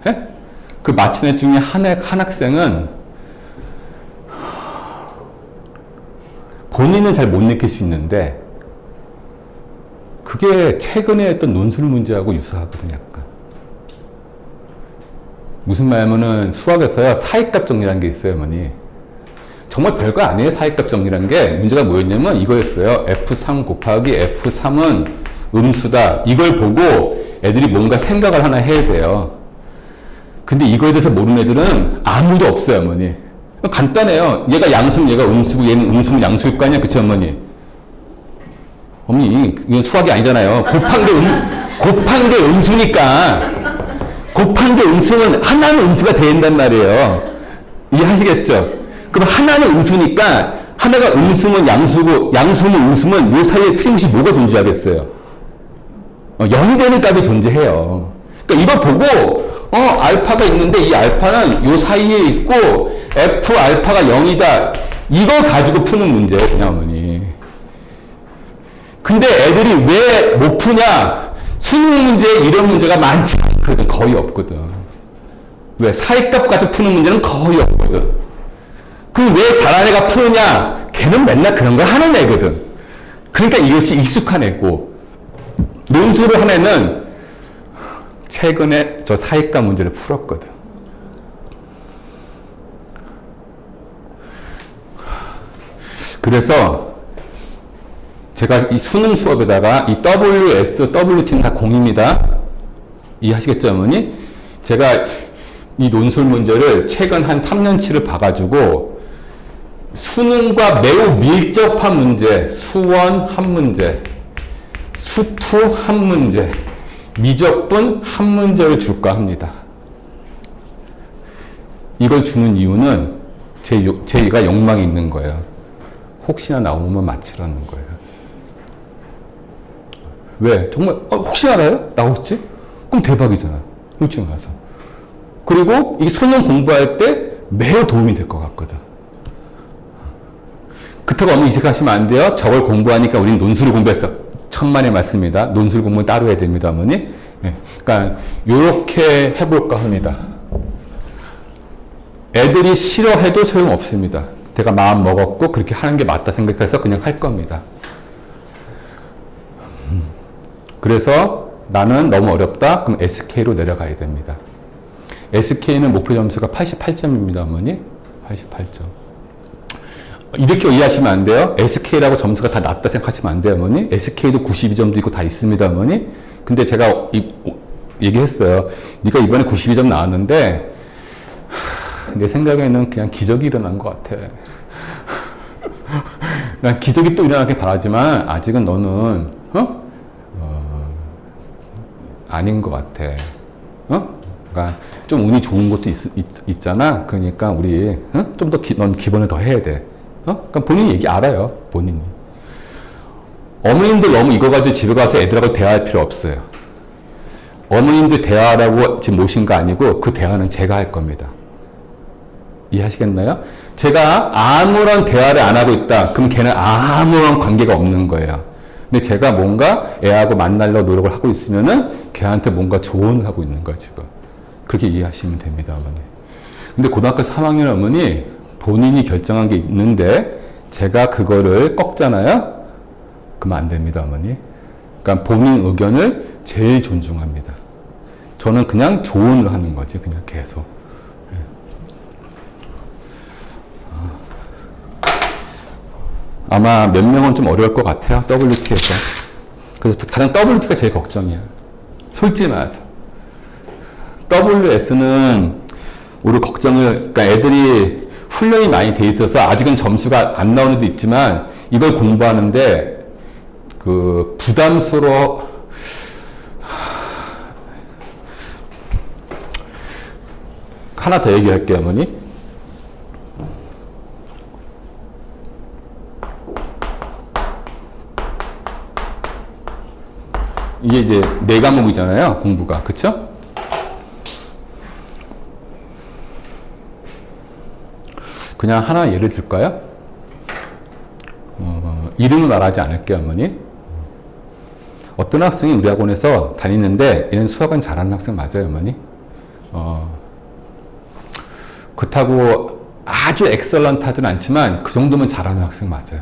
예? 그 맞힌 애 중에 한 학생은 본인은 잘 못 느낄 수 있는데 그게 최근에 했던 논술 문제하고 유사하거든요, 약간. 무슨 말이냐면은 수학에서요, 사익값 정리라는 게 있어요, 어머니. 정말 별거 아니에요, 사익값 정리라는 게. 문제가 뭐였냐면 이거였어요. F3 곱하기 F3은 음수다. 이걸 보고 애들이 뭔가 생각을 하나 해야 돼요. 근데 이거에 대해서 모르는 애들은 아무도 없어요, 어머니. 간단해요. 얘가 양수면 얘가 음수고 얘는 음수면 양수일 거 아니야, 그치, 어머니? 어머니, 이건 수학이 아니잖아요. 곱한 게 음수니까. 곱한 게 음수는 하나는 음수가 된단 말이에요. 이해하시겠죠? 그럼 하나는 음수니까 하나가 음수면 양수고 양수면 음수면 이 사이에 틀림없이 뭐가 존재하겠어요? 0이 되는 값이 존재해요. 그러니까 이걸 보고 알파가 있는데 이 알파는 이 사이에 있고 F 알파가 0이다. 이걸 가지고 푸는 문제예요, 그냥 어머니. 근데 애들이 왜 못 푸냐? 수능 문제에 이런 문제가 많지 않거든. 거의 없거든. 왜? 사익값 가지고 푸는 문제는 거의 없거든. 그럼 왜 잘하는 애가 푸느냐? 걔는 맨날 그런 걸 하는 애거든. 그러니까 이것이 익숙한 애고. 논술을 한 애는 최근에 저 사익과 문제를 풀었거든. 그래서 제가 이 수능 수업에다가 이 WS, WT는 다 공입니다. 이해하시겠죠, 어머니? 제가 이 논술 문제를 최근 한 3년치를 봐가지고 수능과 매우 밀접한 문제, 수원 한 문제, 수투 한 문제, 미적분 한 문제를 줄까 합니다. 이걸 주는 이유는 제가 욕망이 있는 거예요. 혹시나 나오면 맞히라는 거예요. 왜? 정말 혹시 알아요? 나올지? 그럼 대박이잖아. 솔직히 가서. 그리고 이 수능 공부할 때 매우 도움이 될 것 같거든. 그렇다고 어머니 이직하시면 안 돼요. 저걸 공부하니까 우리는 논술을 공부했어. 천만의 말씀입니다. 논술 공부는 따로 해야 됩니다, 어머니. 네. 그러니까 요렇게 해볼까 합니다. 애들이 싫어해도 소용없습니다. 제가 마음 먹었고 그렇게 하는 게 맞다 생각해서 그냥 할 겁니다. 그래서 나는 너무 어렵다? 그럼 SK로 내려가야 됩니다. SK는 목표 점수가 88점입니다, 어머니. 88점. 이렇게 이해하시면 안 돼요. SK라고 점수가 다 낮다 생각하시면 안 돼요, 어머니. SK도 92점도 있고 다 있습니다, 어머니. 근데 제가 얘기했어요. 네가 이번에 92점 나왔는데 내 생각에는 그냥 기적이 일어난 것 같아. 난 기적이 또 일어나길 바라지만 아직은 너는 아닌 것 같아. 그러니까 좀 운이 좋은 것도 있잖아. 그러니까 우리 좀 더 넌 기본을 더 해야 돼. 그러니까 본인이 얘기 알아요. 본인이. 어머님들 너무 이거 가지고 집에 가서 애들하고 대화할 필요 없어요. 어머님들 대화하라고 지금 모신 거 아니고 그 대화는 제가 할 겁니다. 이해하시겠나요? 제가 아무런 대화를 안 하고 있다. 그럼 걔는 아무런 관계가 없는 거예요. 근데 제가 뭔가 애하고 만나려고 노력을 하고 있으면은 걔한테 뭔가 조언을 하고 있는 거야, 지금. 그렇게 이해하시면 됩니다, 어머니. 근데 고등학교 3학년 어머니 본인이 결정한 게 있는데 제가 그거를 꺾잖아요? 그러면 안 됩니다, 어머니. 그러니까 본인 의견을 제일 존중합니다. 저는 그냥 조언을 하는 거지, 그냥 계속. 아마 몇 명은 좀 어려울 것 같아요. WT에서. 그래서 가장 WT가 제일 걱정이야. 솔직히 말해서. WS는 우리 걱정을, 그러니까 애들이 훈련이 많이 돼 있어서 아직은 점수가 안 나오는 데도 있지만 이걸 공부하는데 그 부담스러워. 하나 더 얘기할게요, 어머니. 이게 이제 4과목이잖아요, 공부가. 그쵸? 그냥 하나 예를 들까요? 이름을 말하지 않을게요, 어머니. 어떤 학생이 우리 학원에서 다니는데 얘는 수학은 잘하는 학생 맞아요, 어머니. 그렇다고 아주 엑셀런트하진 않지만 그 정도면 잘하는 학생 맞아요.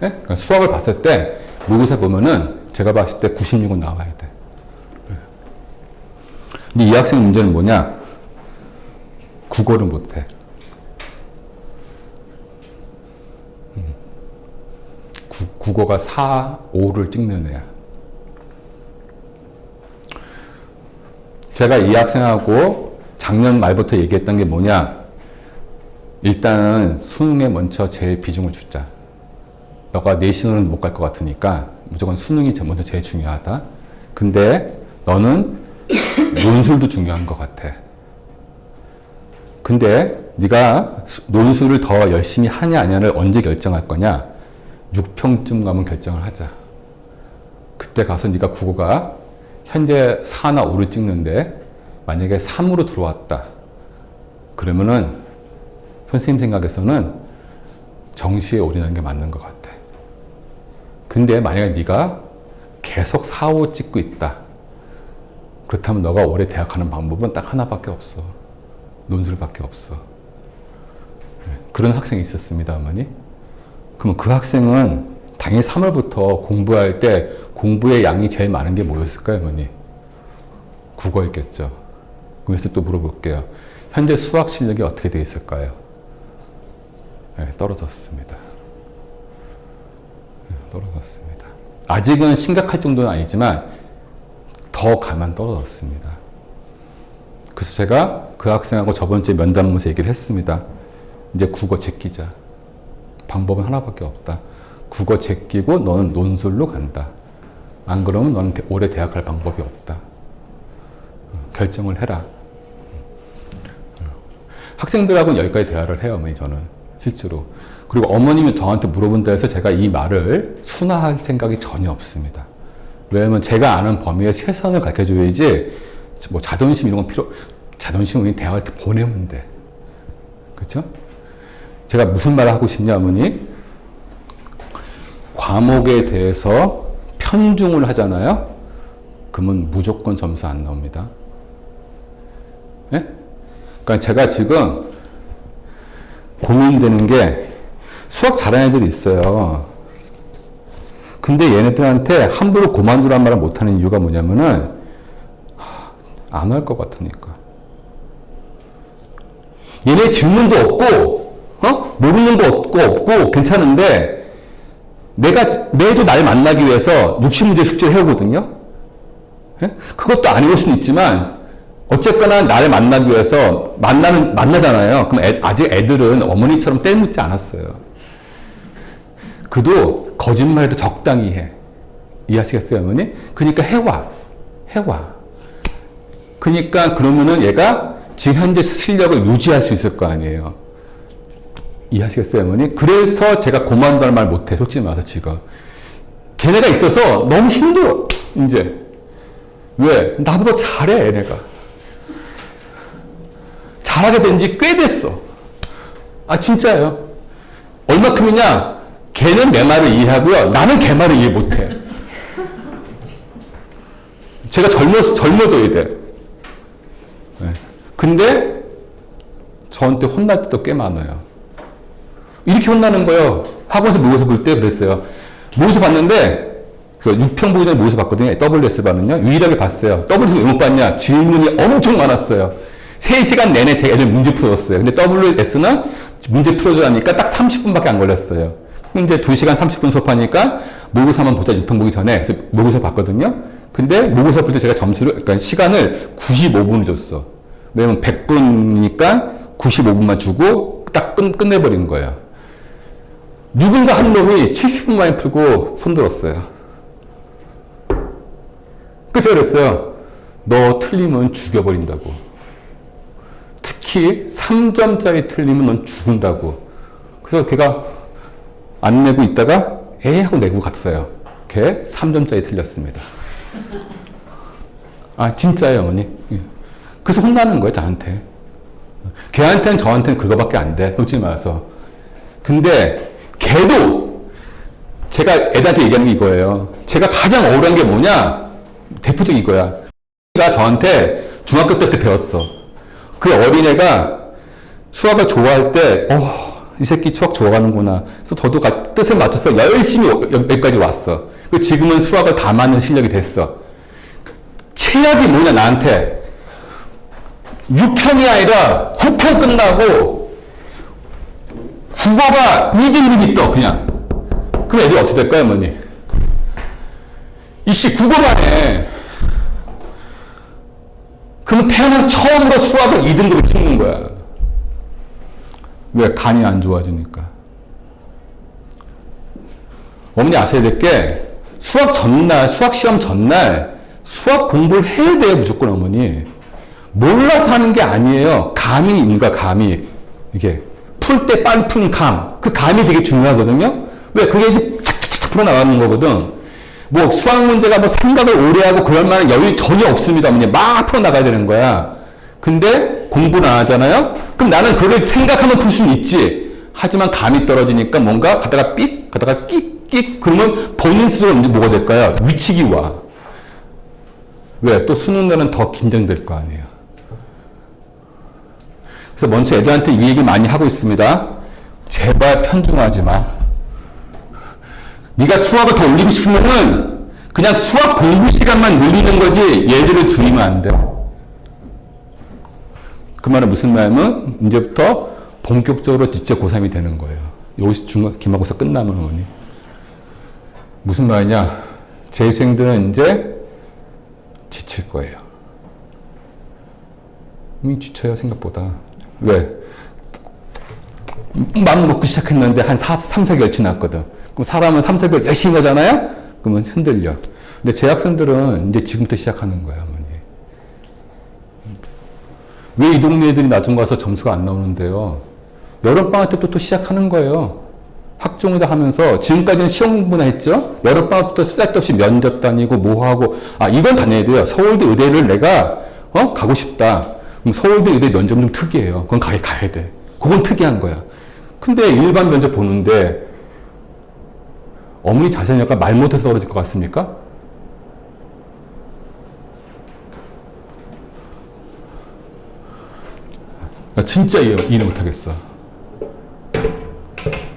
네? 그러니까 수학을 봤을 때 모의고사 보면은 제가 봤을 때 96은 나와야 돼. 근데 이 학생 문제는 뭐냐? 국어를 못해. 국어가 4, 5를 찍는 애야. 제가 이 학생하고 작년 말부터 얘기했던 게 뭐냐? 일단은 수능에 먼저 제일 비중을 주자. 너가 내신으로는 못 갈 것 같으니까 무조건 수능이 먼저 제일 중요하다. 근데 너는 논술도 중요한 것 같아. 근데 네가 논술을 더 열심히 하냐 아니냐를 언제 결정할 거냐? 6평쯤 가면 결정을 하자. 그때 가서 네가 국어가 현재 4나 5를 찍는데 만약에 3으로 들어왔다. 그러면은 선생님 생각에서는 정시에 올인하는 게 맞는 것 같아. 근데 만약에 네가 계속 4, 5 찍고 있다. 그렇다면 너가 올해 대학 가는 방법은 딱 하나밖에 없어. 논술밖에 없어. 그런 학생이 있었습니다, 어머니. 그러면 그 학생은 당연히 3월부터 공부할 때 공부의 양이 제일 많은 게 뭐였을까요, 어머니? 국어였겠죠. 그래서 또 물어볼게요. 현재 수학 실력이 어떻게 되어 있을까요? 네, 떨어졌습니다. 네, 떨어졌습니다. 아직은 심각할 정도는 아니지만 더 가만 떨어졌습니다. 그래서 제가 그 학생하고 저번 주에 면담 보면서 얘기를 했습니다. 이제 국어 제끼자. 방법은 하나밖에 없다. 국어 제끼고 너는 논술로 간다. 안 그러면 너는 올해 대학 갈 방법이 없다. 결정을 해라. 학생들하고는 여기까지 대화를 해요, 어머니, 저는. 실제로. 그리고 어머님이 저한테 물어본다 해서 제가 이 말을 순화할 생각이 전혀 없습니다. 왜냐면 제가 아는 범위의 최선을 가르쳐 줘야지, 뭐 자존심 이런 건 자존심은 대화할 때 보내면 돼. 그쵸? 제가 무슨 말을 하고 싶냐, 어머니? 과목에 대해서 편중을 하잖아요? 그러면 무조건 점수 안 나옵니다. 예? 그러니까 제가 지금 고민되는 게 수학 잘하는 애들이 있어요. 근데 얘네들한테 함부로 그만두란 말을 못하는 이유가 뭐냐면은 안 할 것 같으니까. 얘네 질문도 없고 모르는 거 없고 괜찮은데 내가 매주 날 만나기 위해서 60문제 숙제를 해오거든요. 예? 그것도 안 해올 수는 있지만 어쨌거나 나를 만나기 위해서 만나잖아요. 그럼 아직 애들은 어머니처럼 떼묻지 않았어요. 그도 거짓말도 적당히 해. 이해하시겠어요, 어머니? 그러니까 해와. 그러니까 그러면은 얘가 지금 현재 실력을 유지할 수 있을 거 아니에요. 이해하시겠어요, 어머니? 그래서 제가 그만두는 말 못해, 솔직히 말해서 지금. 걔네가 있어서 너무 힘들어, 이제. 왜? 나보다 잘해, 얘네가. 잘하게 된 지 꽤 됐어. 아, 진짜예요. 얼마큼이냐? 걔는 내 말을 이해하고요. 나는 걔 말을 이해 못해. 제가 젊어져야 돼. 네. 근데 저한테 혼날 때도 꽤 많아요. 이렇게 혼나는 거예요. 학원에서 모의고사 볼 때 그랬어요. 모의고사 봤는데 그 6평 보기 전에 모의고사 봤거든요. WS 반은요. 유일하게 봤어요. WS 왜 못 봤냐? 질문이 엄청 많았어요. 3시간 내내 제 애들 문제 풀어줬어요. 근데 WS는 문제 풀어주라니까 딱 30분밖에 안 걸렸어요. 이제 2시간 30분 수업하니까 모의고사만 보자 6평 보기 전에. 그래서 모의고사 봤거든요. 근데 모의고사 볼 때 제가 점수를, 그러니까 시간을 95분을 줬어. 왜냐면 100분이니까 95분만 주고 딱 끝내버린 거예요. 누군가 한 놈이 70분 만에 풀고 손들었어요. 그래서 제가 그랬어요. 너 틀리면 죽여버린다고. 특히 3점짜리 틀리면 넌 죽은다고. 그래서 걔가 안 내고 있다가 하고 내고 갔어요. 걔 3점짜리 틀렸습니다. 아, 진짜예요, 어머니. 그래서 혼나는 거예요, 저한테. 걔한테는 저한테는 그거밖에 안 돼, 솔직히 말해서. 근데 걔도 제가 애들한테 얘기하는 게 이거예요. 제가 가장 억울한 게 뭐냐? 대표적인 이거야. 걔가 저한테 중학교 때 배웠어. 그 어린애가 수학을 좋아할 때, 이 새끼 수학 좋아하는구나. 그래서 저도 뜻을 맞춰서 열심히 여기까지 왔어. 지금은 수학을 다 맞는 실력이 됐어. 최악이 뭐냐, 나한테. 6평이 아니라 9평 끝나고 국어가 2등급이 떠, 그냥. 그럼 애들이 어떻게 될까요, 어머니? 이씨, 국어만 해. 그럼 태어나서 처음으로 수학을 2등급을 찍는 거야. 왜? 간이 안 좋아지니까. 어머니 아셔야 될 게, 수학 시험 전날, 수학 공부를 해야 돼요, 무조건 어머니. 몰라서 하는 게 아니에요. 감이. 이게, 풀 때 빨리 푸는 감. 그 감이 되게 중요하거든요? 왜? 그게 이제 착착착 풀어나가는 거거든. 뭐, 수학 문제가 뭐 생각을 오래 하고 그럴 만한 여유 전혀 없습니다, 어머니. 막 풀어나가야 되는 거야. 근데 공부는 안 하잖아요? 그럼 나는 그걸 생각하면 풀 수는 있지. 하지만 감이 떨어지니까 뭔가 가다가 끽, 그러면 본인 스스로 이제 뭐가 될까요? 위축이 와. 왜? 또 수능 날은 더 긴장될 거 아니에요. 그래서 먼저 애들한테 이 얘기 많이 하고 있습니다. 제발 편중하지 마. 네가 수학을 더 올리고 싶으면은 그냥 수학 공부 시간만 늘리는 거지 얘들을 줄이면 안 돼. 그 말은 무슨 말이냐면 이제부터 본격적으로 진짜 고3이 되는 거예요. 여기서 기말고사 끝나면 어머니. 무슨 말이냐. 재수생들은 이제 지칠 거예요. 이미 지쳐요 생각보다. 왜? 맘 먹고 시작했는데 한 3, 4개월 지났거든. 그럼 사람은 3, 4개월 열심히 하잖아요? 그러면 흔들려. 근데 재학생들은 이제 지금부터 시작하는 거야, 어머니. 왜 이 동네 애들이 나중 가서 점수가 안 나오는데요? 여름방학 때 또 시작하는 거예요. 학종이다 하면서 지금까지는 시험 공부나 했죠? 여름방학부터 쓸데없이 면접 다니고 뭐 하고 이건 다녀야 돼요. 서울대 의대를 내가 가고 싶다. 그럼 서울대 의대 면접은 좀 특이해요. 그건 가야 돼. 그건 특이한 거야. 근데 일반 면접 보는데 어머니 자신이 약간 말 못해서 떨어질 것 같습니까? 나 진짜 이해 못하겠어.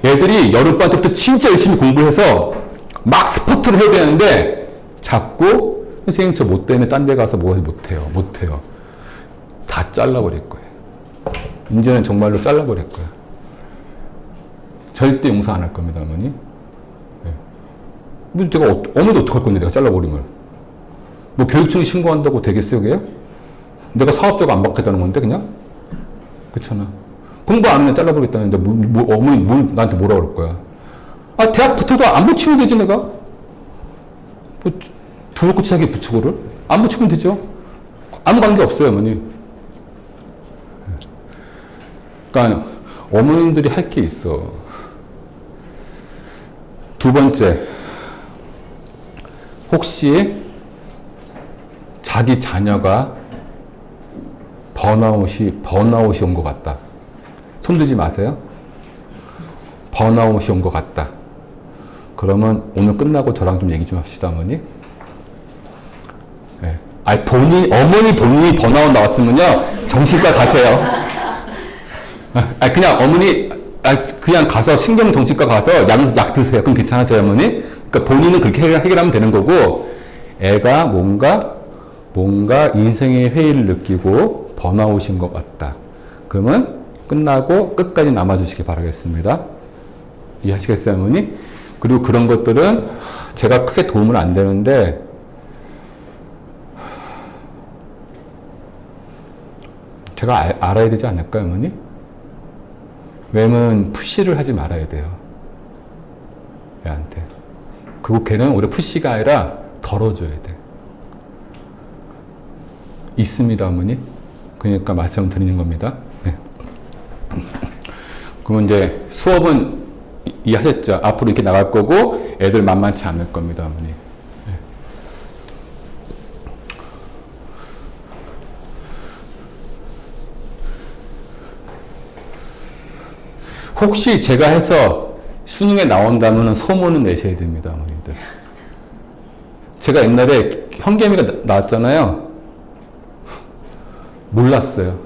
애들이 여름방학 때부터 진짜 열심히 공부해서 막 스포트를 해야 되는데 자꾸 선생님 저 못 되네 딴 데 가서 뭐 못해요. 다 잘라버릴 거예요. 이제는 정말로 잘라버릴 거예요. 절대 용서 안 할 겁니다, 어머니. 네. 내가 어머니도 어떡할 건데 내가 잘라버리면. 뭐 교육청에 신고한다고 되겠어요, 그게? 내가 사업자가 안 받겠다는 건데 그냥? 그렇잖아. 공부 안 하면 잘라버리겠다는데 어머니 나한테 뭐라 그럴 거야. 대학 붙어도 안 붙이면 되지 내가. 뭐 두루꼬치하게 붙이고를 안 붙이면 되죠. 아무 관계 없어요, 어머니. 그러니까 어머님들이 할 게 있어. 두 번째, 혹시 자기 자녀가 번아웃이 온 것 같다. 손들지 마세요. 번아웃이 온 것 같다. 그러면 오늘 끝나고 저랑 좀 얘기 좀 합시다, 어머니. 네. 어머니 본인이 번아웃 나왔으면요, 정신과 가세요. 그냥 어머니, 그냥 가서 신경정신과 가서 약 드세요. 그럼 괜찮아져요, 어머니. 그러니까 본인은 그렇게 해결하면 되는 거고, 애가 뭔가 인생의 회의를 느끼고 번아웃인 것 같다. 그러면 끝나고 끝까지 남아주시기 바라겠습니다. 이해하시겠어요, 어머니? 그리고 그런 것들은 제가 크게 도움은 안 되는데, 제가 알아야 되지 않을까요, 어머니? 왜냐면 푸시를 하지 말아야 돼요. 애한테. 그리고 걔는 오히려 푸시가 아니라 덜어줘야 돼. 있습니다, 어머니. 그러니까 말씀을 드리는 겁니다. 네. 그러면 이제 수업은 이해하셨죠? 앞으로 이렇게 나갈 거고 애들 만만치 않을 겁니다, 어머니. 네. 혹시 제가 해서 수능에 나온다면 소문은 내셔야 됩니다, 어머니들. 제가 옛날에 현겸이가 나왔잖아요. 몰랐어요.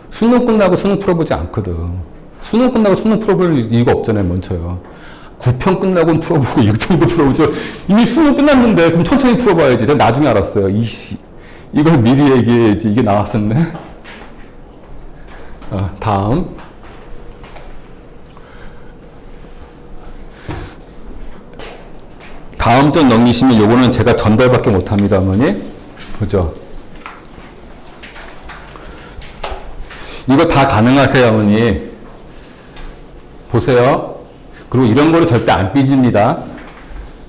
수능 끝나고 수능 풀어보지 않거든. 수능 끝나고 수능 풀어볼 이유가 없잖아요, 먼저요. 9편 끝나고는 풀어보고 6편도 풀어보죠. 이미 수능 끝났는데 그럼 천천히 풀어봐야지. 제가 나중에 알았어요. 이걸 미리 얘기해야지. 이게 나왔었네. 다음. 다음 점 넘기시면 요거는 제가 전달밖에 못합니다, 어머니. 보죠. 이거 다 가능하세요, 어머니. 보세요. 그리고 이런 거를 절대 안 삐집니다.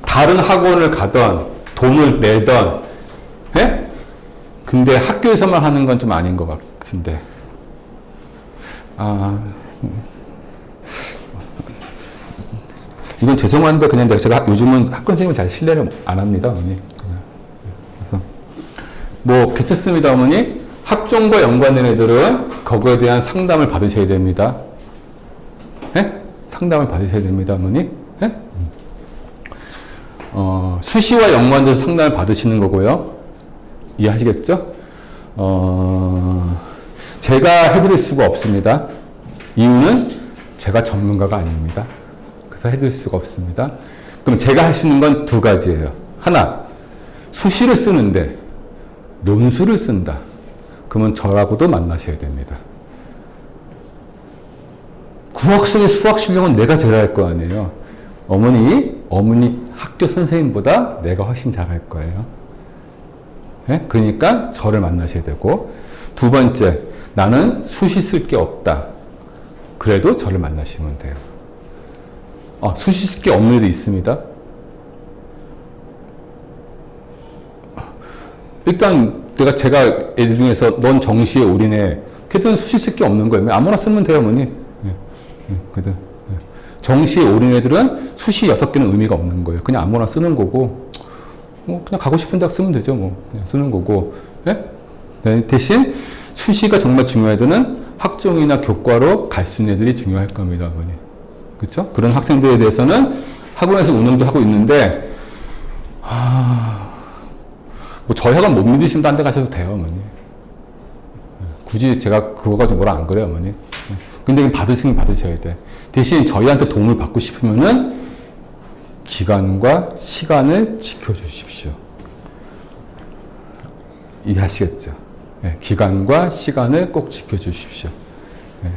다른 학원을 가던 돈을 내던, 예? 근데 학교에서만 하는 건 좀 아닌 것 같은데. 이건 죄송한데 그냥 제가 요즘은 학교 선생님을 잘 신뢰를 안 합니다, 어머니. 그래서 뭐 괜찮습니다, 어머니. 학종과 연관된 애들은 거기에 대한 상담을 받으셔야 됩니다. 예? 상담을 받으셔야 됩니다, 어머니. 예? 수시와 연관돼서 상담을 받으시는 거고요. 이해하시겠죠? 제가 해드릴 수가 없습니다. 이유는 제가 전문가가 아닙니다. 그래서 해드릴 수가 없습니다. 그럼 제가 할 수 있는 건 두 가지예요. 하나, 수시를 쓰는데 논술을 쓴다. 그러면 저라고도 만나셔야 됩니다. 9학생의 수학 실력은 내가 잘할 거 아니에요. 어머니 학교 선생님보다 내가 훨씬 잘할 거예요. 네? 그러니까 저를 만나셔야 되고, 두 번째, 나는 수시 쓸 게 없다. 그래도 저를 만나시면 돼요. 수시 쓸 게 없는 애도 있습니다. 일단 제가 애들 중에서 넌 정시에 올인해. 걔들은 수시 쓸 게 없는 거예요. 아무나 쓰면 돼요, 어머니. 정시에 올인 애들은 수시 6개는 의미가 없는 거예요. 그냥 아무나 쓰는 거고, 그냥 가고 싶은 대학 쓰면 되죠, 그냥 쓰는 거고. 네? 대신 수시가 정말 중요한 애들은 학종이나 교과로 갈 수 있는 애들이 중요할 겁니다, 어머니. 그렇죠? 그런 학생들에 대해서는 학원에서 운영도 하고 있는데, 저희 학원 못 믿으시면 딴 데 가셔도 돼요, 어머니. 굳이 제가 그거 가지고 뭐라 안 그래요, 어머니. 근데 받으시면 받으셔야 돼. 대신 저희한테 도움을 받고 싶으면은 기간과 시간을 지켜주십시오. 이해하시겠죠? 네, 기간과 시간을 꼭 지켜주십시오. 네.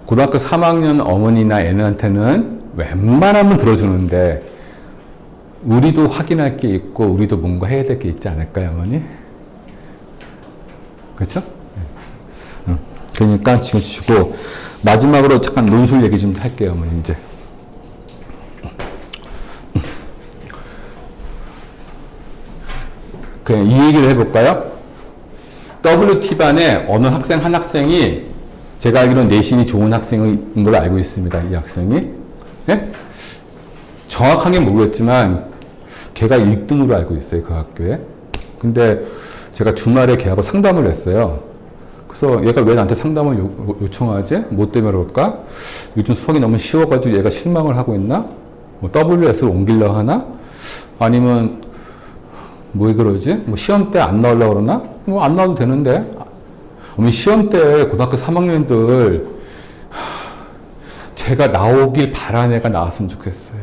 고등학교 3학년 어머니나 애들한테는 웬만하면 들어주는데 우리도 확인할 게 있고 우리도 뭔가 해야 될 게 있지 않을까요, 어머니? 그렇죠? 네. 그러니까 지켜주시고, 마지막으로 잠깐 논술 얘기 좀 할게요, 어머니. 이제 그냥 이 얘기를 해볼까요? WT반에 어느 학생 한 학생이 제가 알기로는 내신이 좋은 학생인 걸로 알고 있습니다. 이 학생이. 네? 정확하게 모르겠지만 걔가 1등으로 알고 있어요. 그 학교에. 근데 제가 주말에 걔하고 상담을 했어요. 그래서 얘가 왜 나한테 상담을 요청하지? 뭐 때문에 그럴까? 요즘 수학이 너무 쉬워가지고 얘가 실망을 하고 있나? 뭐 WS를 옮기려 하나? 아니면 뭐 그러지? 뭐 시험 때 안 나오려고 그러나? 뭐 안 나와도 되는데. 시험 때 고등학교 3학년들 제가 나오길 바라는 애가 나왔으면 좋겠어요.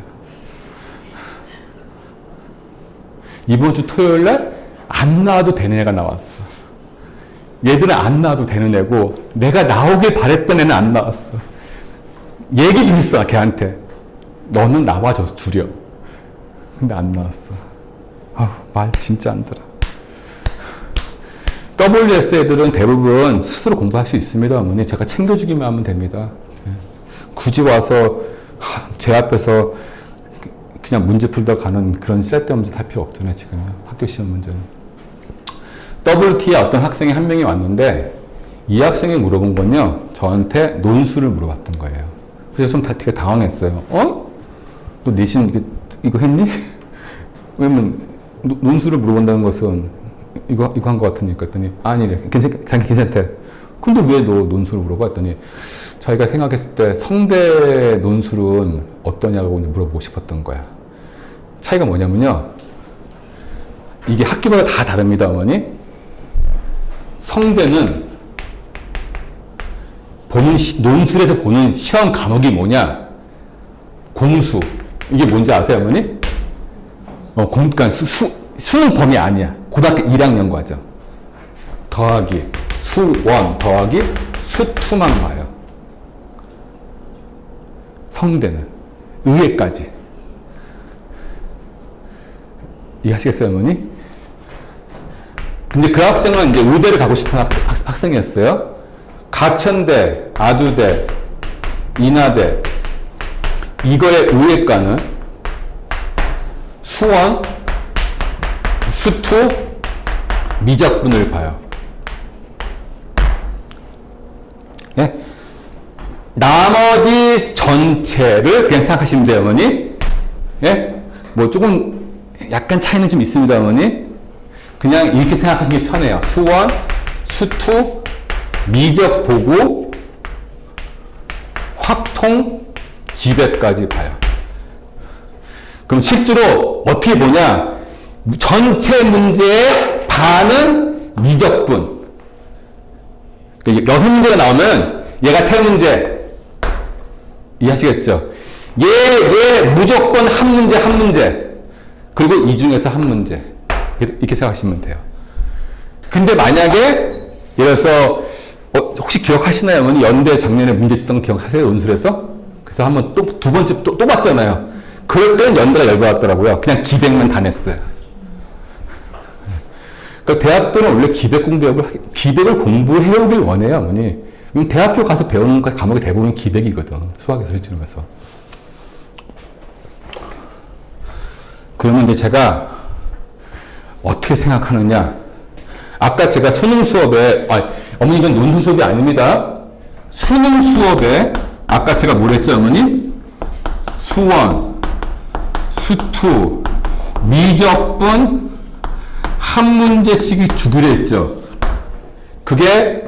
이번 주 토요일 날 안 나와도 되는 애가 나왔어. 얘들은 안 나와도 되는 애고 내가 나오길 바랬던 애는 안 나왔어. 얘기 좀 했어, 걔한테. 너는 나와줘, 줄여. 근데 안 나왔어. 말 진짜 안 들어. WS 애들은 대부분 스스로 공부할 수 있습니다, 어머니. 제가 챙겨주기만 하면 됩니다. 굳이 와서 제 앞에서 그냥 문제 풀다 가는 그런 쓸데없는 짓 할 필요 없잖아요, 지금. 학교 시험 문제는. WT에 어떤 학생이 한 명이 왔는데 이 학생이 물어본 건요, 저한테 논술을 물어봤던 거예요. 그래서 좀 되게 당황했어요. 너 내신 이거 했니? 왜냐면 논술을 물어본다는 것은 이거 한 것 같으니까 했더니 아니래. 괜찮대. 근데 왜 너 논술을 물어봐? 했더니 자기가 생각했을 때 성대 논술은 어떠냐고 물어보고 싶었던 거야. 차이가 뭐냐면요, 이게 학교마다 다 다릅니다, 어머니. 성대는 논술에서 보는 시험 과목이 뭐냐? 공수. 이게 뭔지 아세요, 어머니? 그러니까 수능 범위 아니야. 고등학교 1학년 과정. 더하기 수1 더하기 수2만 봐요. 성대는. 의예까지. 이해하시겠어요, 어머니? 근데 그 학생은 이제 의대를 가고 싶은 학생이었어요. 가천대, 아주대, 인하대, 이거의 의예과는 수1, 수2, 미적분을 봐요. 네? 나머지 전체를 그냥 생각하시면 돼요, 어머니. 예? 뭐 조금 약간 차이는 좀 있습니다, 어머니. 그냥 이렇게 생각하시는 게 편해요. 수1, 수2, 미적 보고 확통, 기배까지 봐요. 그럼 실제로 어떻게 보냐? 전체 문제의 반은 미적분. 6문제가 나오면 얘가 3문제. 이해하시겠죠? 얘 무조건 한 문제. 그리고 이 중에서 한 문제. 이렇게 생각하시면 돼요. 근데 만약에 예를 들어서 혹시 기억하시나요? 어머니 연대 작년에 문제 있었던 거 기억하세요? 논술에서? 그래서 한번 또 두 번째 또 봤잖아요. 그럴 때는 연대가 열받았더라고요. 그냥 기백만 다 냈어요. 그러니까 대학들은 원래 기백을 공부해오길 원해요, 어머니. 대학교 가서 배우는 과목이 대부분 기백이거든. 수학에서 실질에서. 그러면 이제 제가 어떻게 생각하느냐. 아까 제가 수능 수업에, 어머니 이건 논술 수업이 아닙니다. 수능 수업에, 아까 제가 뭘 했죠, 어머니? 수원, 수투, 미적분, 한 문제씩이 주기로 했죠. 그게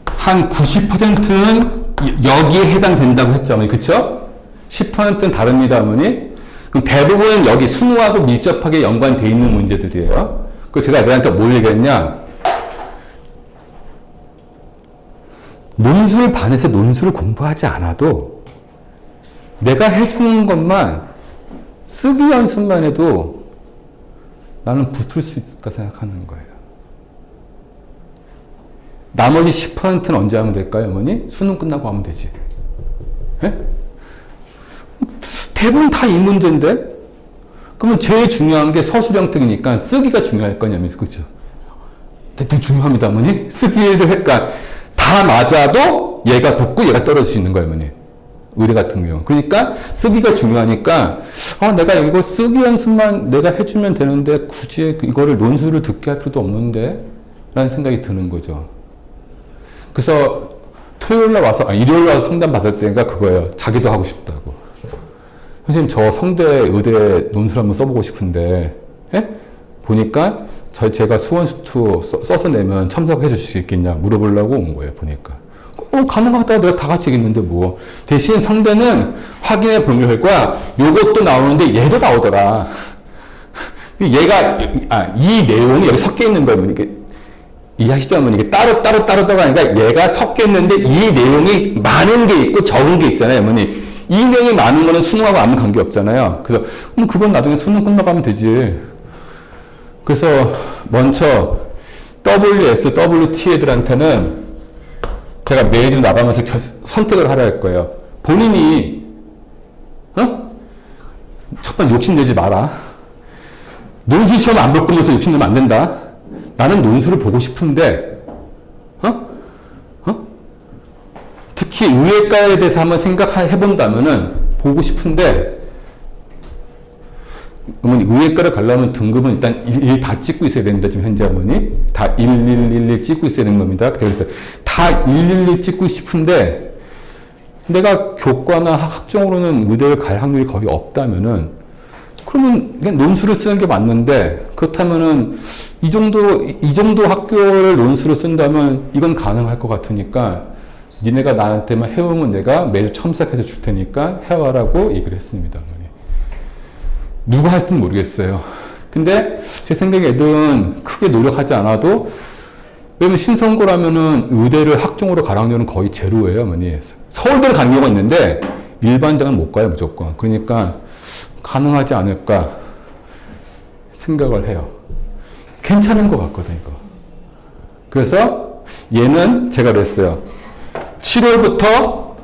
한 90%는 여기에 해당된다고 했죠, 어머니. 그쵸? 10%는 다릅니다, 어머니. 그럼 대부분은 여기 수능하고 밀접하게 연관되어 있는 문제들이에요. 그 제가 애들한테 뭘 얘기했냐? 논술 반에서 논술을 공부하지 않아도 내가 해주는 것만 쓰기 연습만 해도 나는 붙을 수 있다 생각하는 거예요. 나머지 10%는 언제 하면 될까요, 어머니? 수능 끝나고 하면 되지. 예? 대부분 다 이 문제인데? 그러면 제일 중요한 게 서술형택이니까 쓰기가 중요할 거냐면서, 그죠? 되게 중요합니다, 어머니. 쓰기를 할까? 다 맞아도 얘가 붙고 얘가 떨어질 수 있는 거예요, 어머니. 의대 같은 경우. 그러니까 쓰기가 중요하니까, 내가 이거 쓰기 연습만 내가 해주면 되는데 굳이 이거를 논술을 듣게 할 필요도 없는데? 라는 생각이 드는 거죠. 그래서 토요일날 와서, 일요일 와서 상담 받을 때가 그거예요. 자기도 하고 싶다고. 선생님, 저 성대 의대 논술 한번 써보고 싶은데, 예? 보니까 제가 수원수투 써서 내면 참석해 주실 수 있겠냐 물어보려고 온 거예요, 보니까. 가능하다. 내가 다 같이 얘기했는데 뭐. 대신 성대는 확인해 볼 결과 요것도 나오는데 얘도 나오더라. 얘가, 이 내용이 여기 섞여 있는 거예요. 이게 이해하시죠? 이게 따로가 아니라 얘가 섞여 있는데 이 내용이 많은 게 있고 적은 게 있잖아요, 어머니. 이 내용이 많은 거는 수능하고 아무 관계 없잖아요. 그래서, 그건 나중에 수능 끝나가면 되지. 그래서, 먼저, WS, WT 애들한테는 제가 매주 나가면서 선택을 하라 할 거예요. 본인이, 첫번 욕심내지 마라. 논술 시험 안 볼 거면서 욕심내면 안 된다. 나는 논술을 보고 싶은데, 특히 의예과에 대해서 한번 생각해 본다면은, 보고 싶은데, 어머니, 의예과를 가려면 등급은 일단 1 다 찍고 있어야 됩니다. 지금 현재 어머니. 다 1111 찍고 있어야 되는 겁니다. 그래서 다 111 찍고 싶은데, 내가 교과나 학종으로는 의대를 갈 확률이 거의 없다면은, 그러면 그냥 논술을 쓰는 게 맞는데, 그렇다면은, 이 정도 학교를 논술을 쓴다면 이건 가능할 것 같으니까, 니네가 나한테만 해오면 내가 매주 첨삭해서 줄 테니까 해와라고 얘기를 했습니다. 어머니. 누가 할지는 모르겠어요. 근데 제 생각에 애들은 크게 노력하지 않아도, 왜냐면 신선고라면은 의대를 학종으로 갈 확률은 거의 제로예요, 어머니. 서울대를 가는 경우가 있는데 일반대는 못 가요, 무조건. 그러니까 가능하지 않을까 생각을 해요. 괜찮은 것 같거든, 이거. 그래서 얘는 제가 그랬어요. 7월부터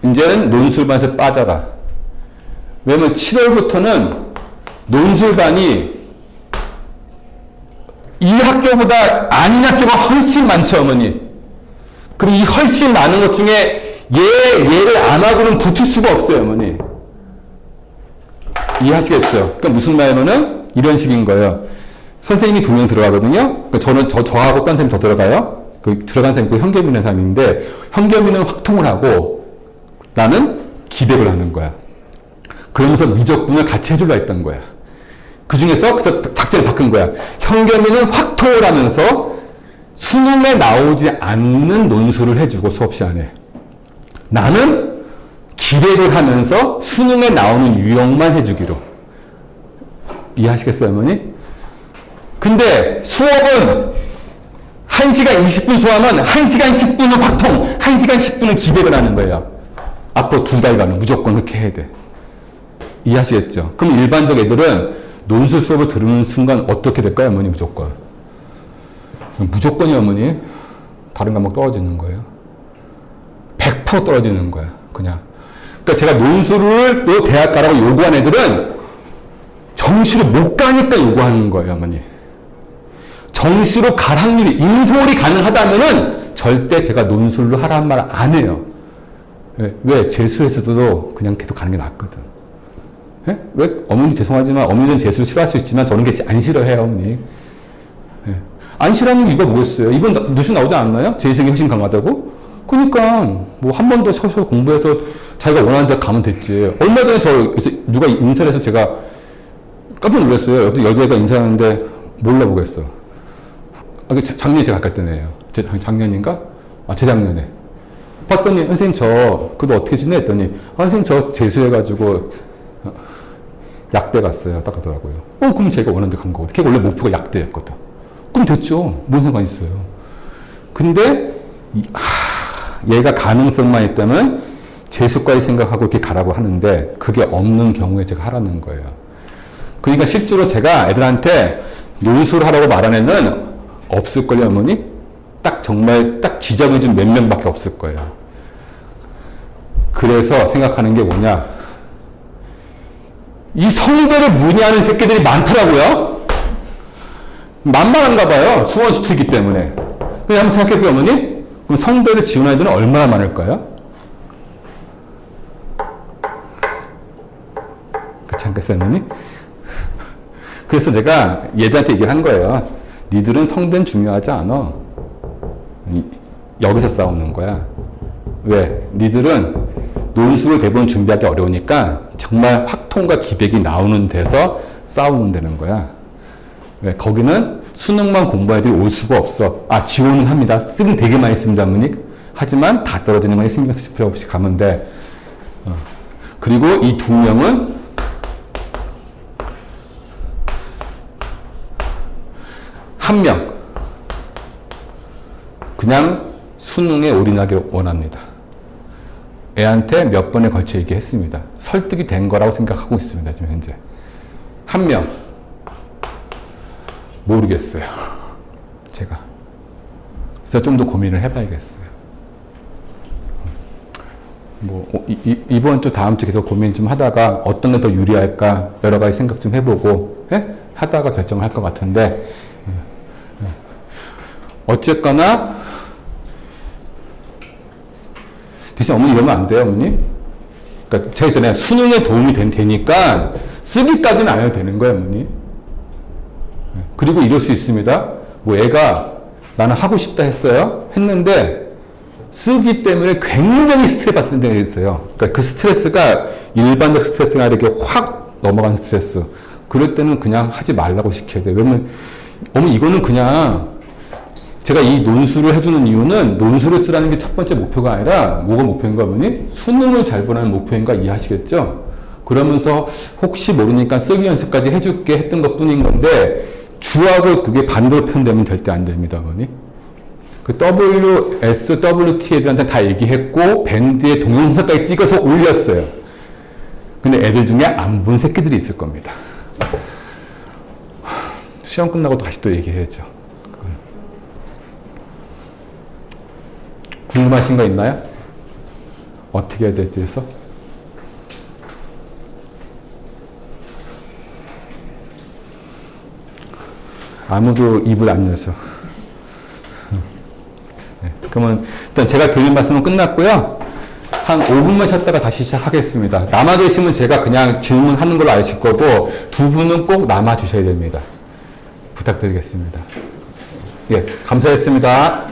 이제는 논술반에서 빠져라. 왜냐면 7월부터는 논술반이 이 학교보다 아닌 학교가 훨씬 많죠, 어머니. 그리고 이 훨씬 많은 것 중에 얘를 안 하고는 붙을 수가 없어요, 어머니. 이해하시겠죠? 그러니까 무슨 말이냐면은 이런 식인 거예요. 선생님이 2명 들어가거든요. 그러니까 저하고 딴 선생님 더 들어가요. 들어간 사람이 현겸이라는 사람인데, 현겸이는 확통을 하고 나는 기백을 하는 거야. 그러면서 미적분을 같이 해주려 했던 거야. 그 중에서 그래서 작전을 바꾼 거야. 현겸이는 확통을 하면서 수능에 나오지 않는 논술을 해주고 수업 시간에, 나는 기백을 하면서 수능에 나오는 유형만 해주기로. 이해하시겠어요, 어머니? 근데 수업은 1시간 20분 수업은 1시간 10분은 확통, 1시간 10분은 기백을 하는 거예요. 앞으로 2달간은 무조건 그렇게 해야 돼. 이해하시겠죠? 그럼 일반적 애들은 논술 수업을 들으는 순간 어떻게 될까요, 어머니? 무조건. 무조건이요, 어머니. 다른 과목 떨어지는 거예요. 100% 떨어지는 거야, 그냥. 그러니까 제가 논술을 또 대학 가라고 요구한 애들은 정시로 못 가니까 요구하는 거예요, 어머니. 정시로 갈 확률이, 인솔이 가능하다면은 절대 제가 논술로 하라는 말 안 해요. 왜? 재수에서도 그냥 계속 가는 게 낫거든. 예? 왜? 어머니 죄송하지만 어머니는 재수를 싫어할 수 있지만 저는 안 싫어해요, 어머니. 예. 안 싫어하는 이유가 뭐겠어요? 이번 뉴스 나오지 않나요? 재수생이 훨씬 강하다고? 그러니까 뭐 한 번 더 서서 공부해서 자기가 원하는 데 가면 됐지. 얼마 전에 누가 인사를 해서 제가 깜짝 놀랐어요. 어떤 여자애가 인사하는데 몰라보겠어. 작년에 제가 갔을 때네요. 작년인가? 재작년에. 봤더니, 선생님, 그래도 어떻게 지내? 했더니, 선생님, 저 재수해가지고, 약대 갔어요. 딱 하더라고요. 그럼 제가 원하는 데 간 거거든. 걔가 원래 목표가 약대였거든. 그럼 됐죠. 뭔 상관 있어요. 근데, 얘가 가능성만 있다면, 재수까지 생각하고 이렇게 가라고 하는데, 그게 없는 경우에 제가 하라는 거예요. 그러니까 실제로 제가 애들한테 논술 하라고 말한 애는 없을걸요, 어머니? 정말 지정해준 몇 명밖에 없을 거예요. 그래서 생각하는 게 뭐냐. 이 성대를 문의하는 새끼들이 많더라고요. 만만한가 봐요. 수원 수트이기 때문에. 그냥 한번 생각해보세요, 어머니. 그럼 성대를 지원하는 애들은 얼마나 많을까요? 그렇지 않겠어요, 어머니? 그래서 제가 얘들한테 얘기를 한 거예요. 니들은 성대는 중요하지 않아. 여기서 싸우는 거야. 왜? 니들은 논술을 대부분 준비하기 어려우니까 정말 확통과 기백이 나오는 데서 싸우면 되는 거야. 왜? 거기는 수능만 공부한 애들이 올 수가 없어. 지원은 합니다. 쓰긴 되게 많이 씁니다, 어머니. 하지만 다 떨어지는 거에 신경 쓰실 필요 없이 가면 돼. 그리고 이 두 명은 한 명 그냥 수능에 올인하길 원합니다. 애한테 몇 번에 걸쳐 얘기했습니다. 설득이 된 거라고 생각하고 있습니다. 지금 현재. 한 명 모르겠어요. 제가. 그래서 좀 더 고민을 해봐야겠어요. 이번 주 다음 주 계속 고민 좀 하다가 어떤 게 더 유리할까 여러 가지 생각 좀 해보고 하다가 결정을 할 것 같은데 어쨌거나 대신 어머니 이러면 안 돼요, 어머니. 그러니까 제가 전에 수능에 도움이 되니까 쓰기까지는 안 해도 되는 거예요, 어머니. 그리고 이럴 수 있습니다. 애가 나는 하고 싶다 했는데 쓰기 때문에 굉장히 스트레스 받는 데가 있어요. 그러니까 그 스트레스가 일반적 스트레스가 이렇게 확 넘어가는 스트레스. 그럴 때는 그냥 하지 말라고 시켜야 돼요. 왜냐면 어머니 이거는 그냥 제가 이 논술을 해주는 이유는 논술을 쓰라는 게 첫 번째 목표가 아니라 뭐가 목표인가 보니 수능을 잘 보라는 목표인가 이해하시겠죠? 그러면서 혹시 모르니까 쓰기 연습까지 해줄게 했던 것 뿐인 건데 주하고 그게 반대로 표현되면 절대 안 됩니다, 보니. 그 WS, WT 애들한테 다 얘기했고 밴드에 동영상까지 찍어서 올렸어요. 근데 애들 중에 안 본 새끼들이 있을 겁니다. 시험 끝나고 다시 또 얘기해야죠. 궁금하신 거 있나요? 어떻게 해야 될지 해서? 아무도 입을 안 여서. 네, 그러면 일단 제가 드린 말씀은 끝났고요. 한 5분만 쉬었다가 다시 시작하겠습니다. 남아 계시면 제가 그냥 질문하는 걸로 아실 거고 두 분은 꼭 남아 주셔야 됩니다. 부탁드리겠습니다. 예, 감사했습니다.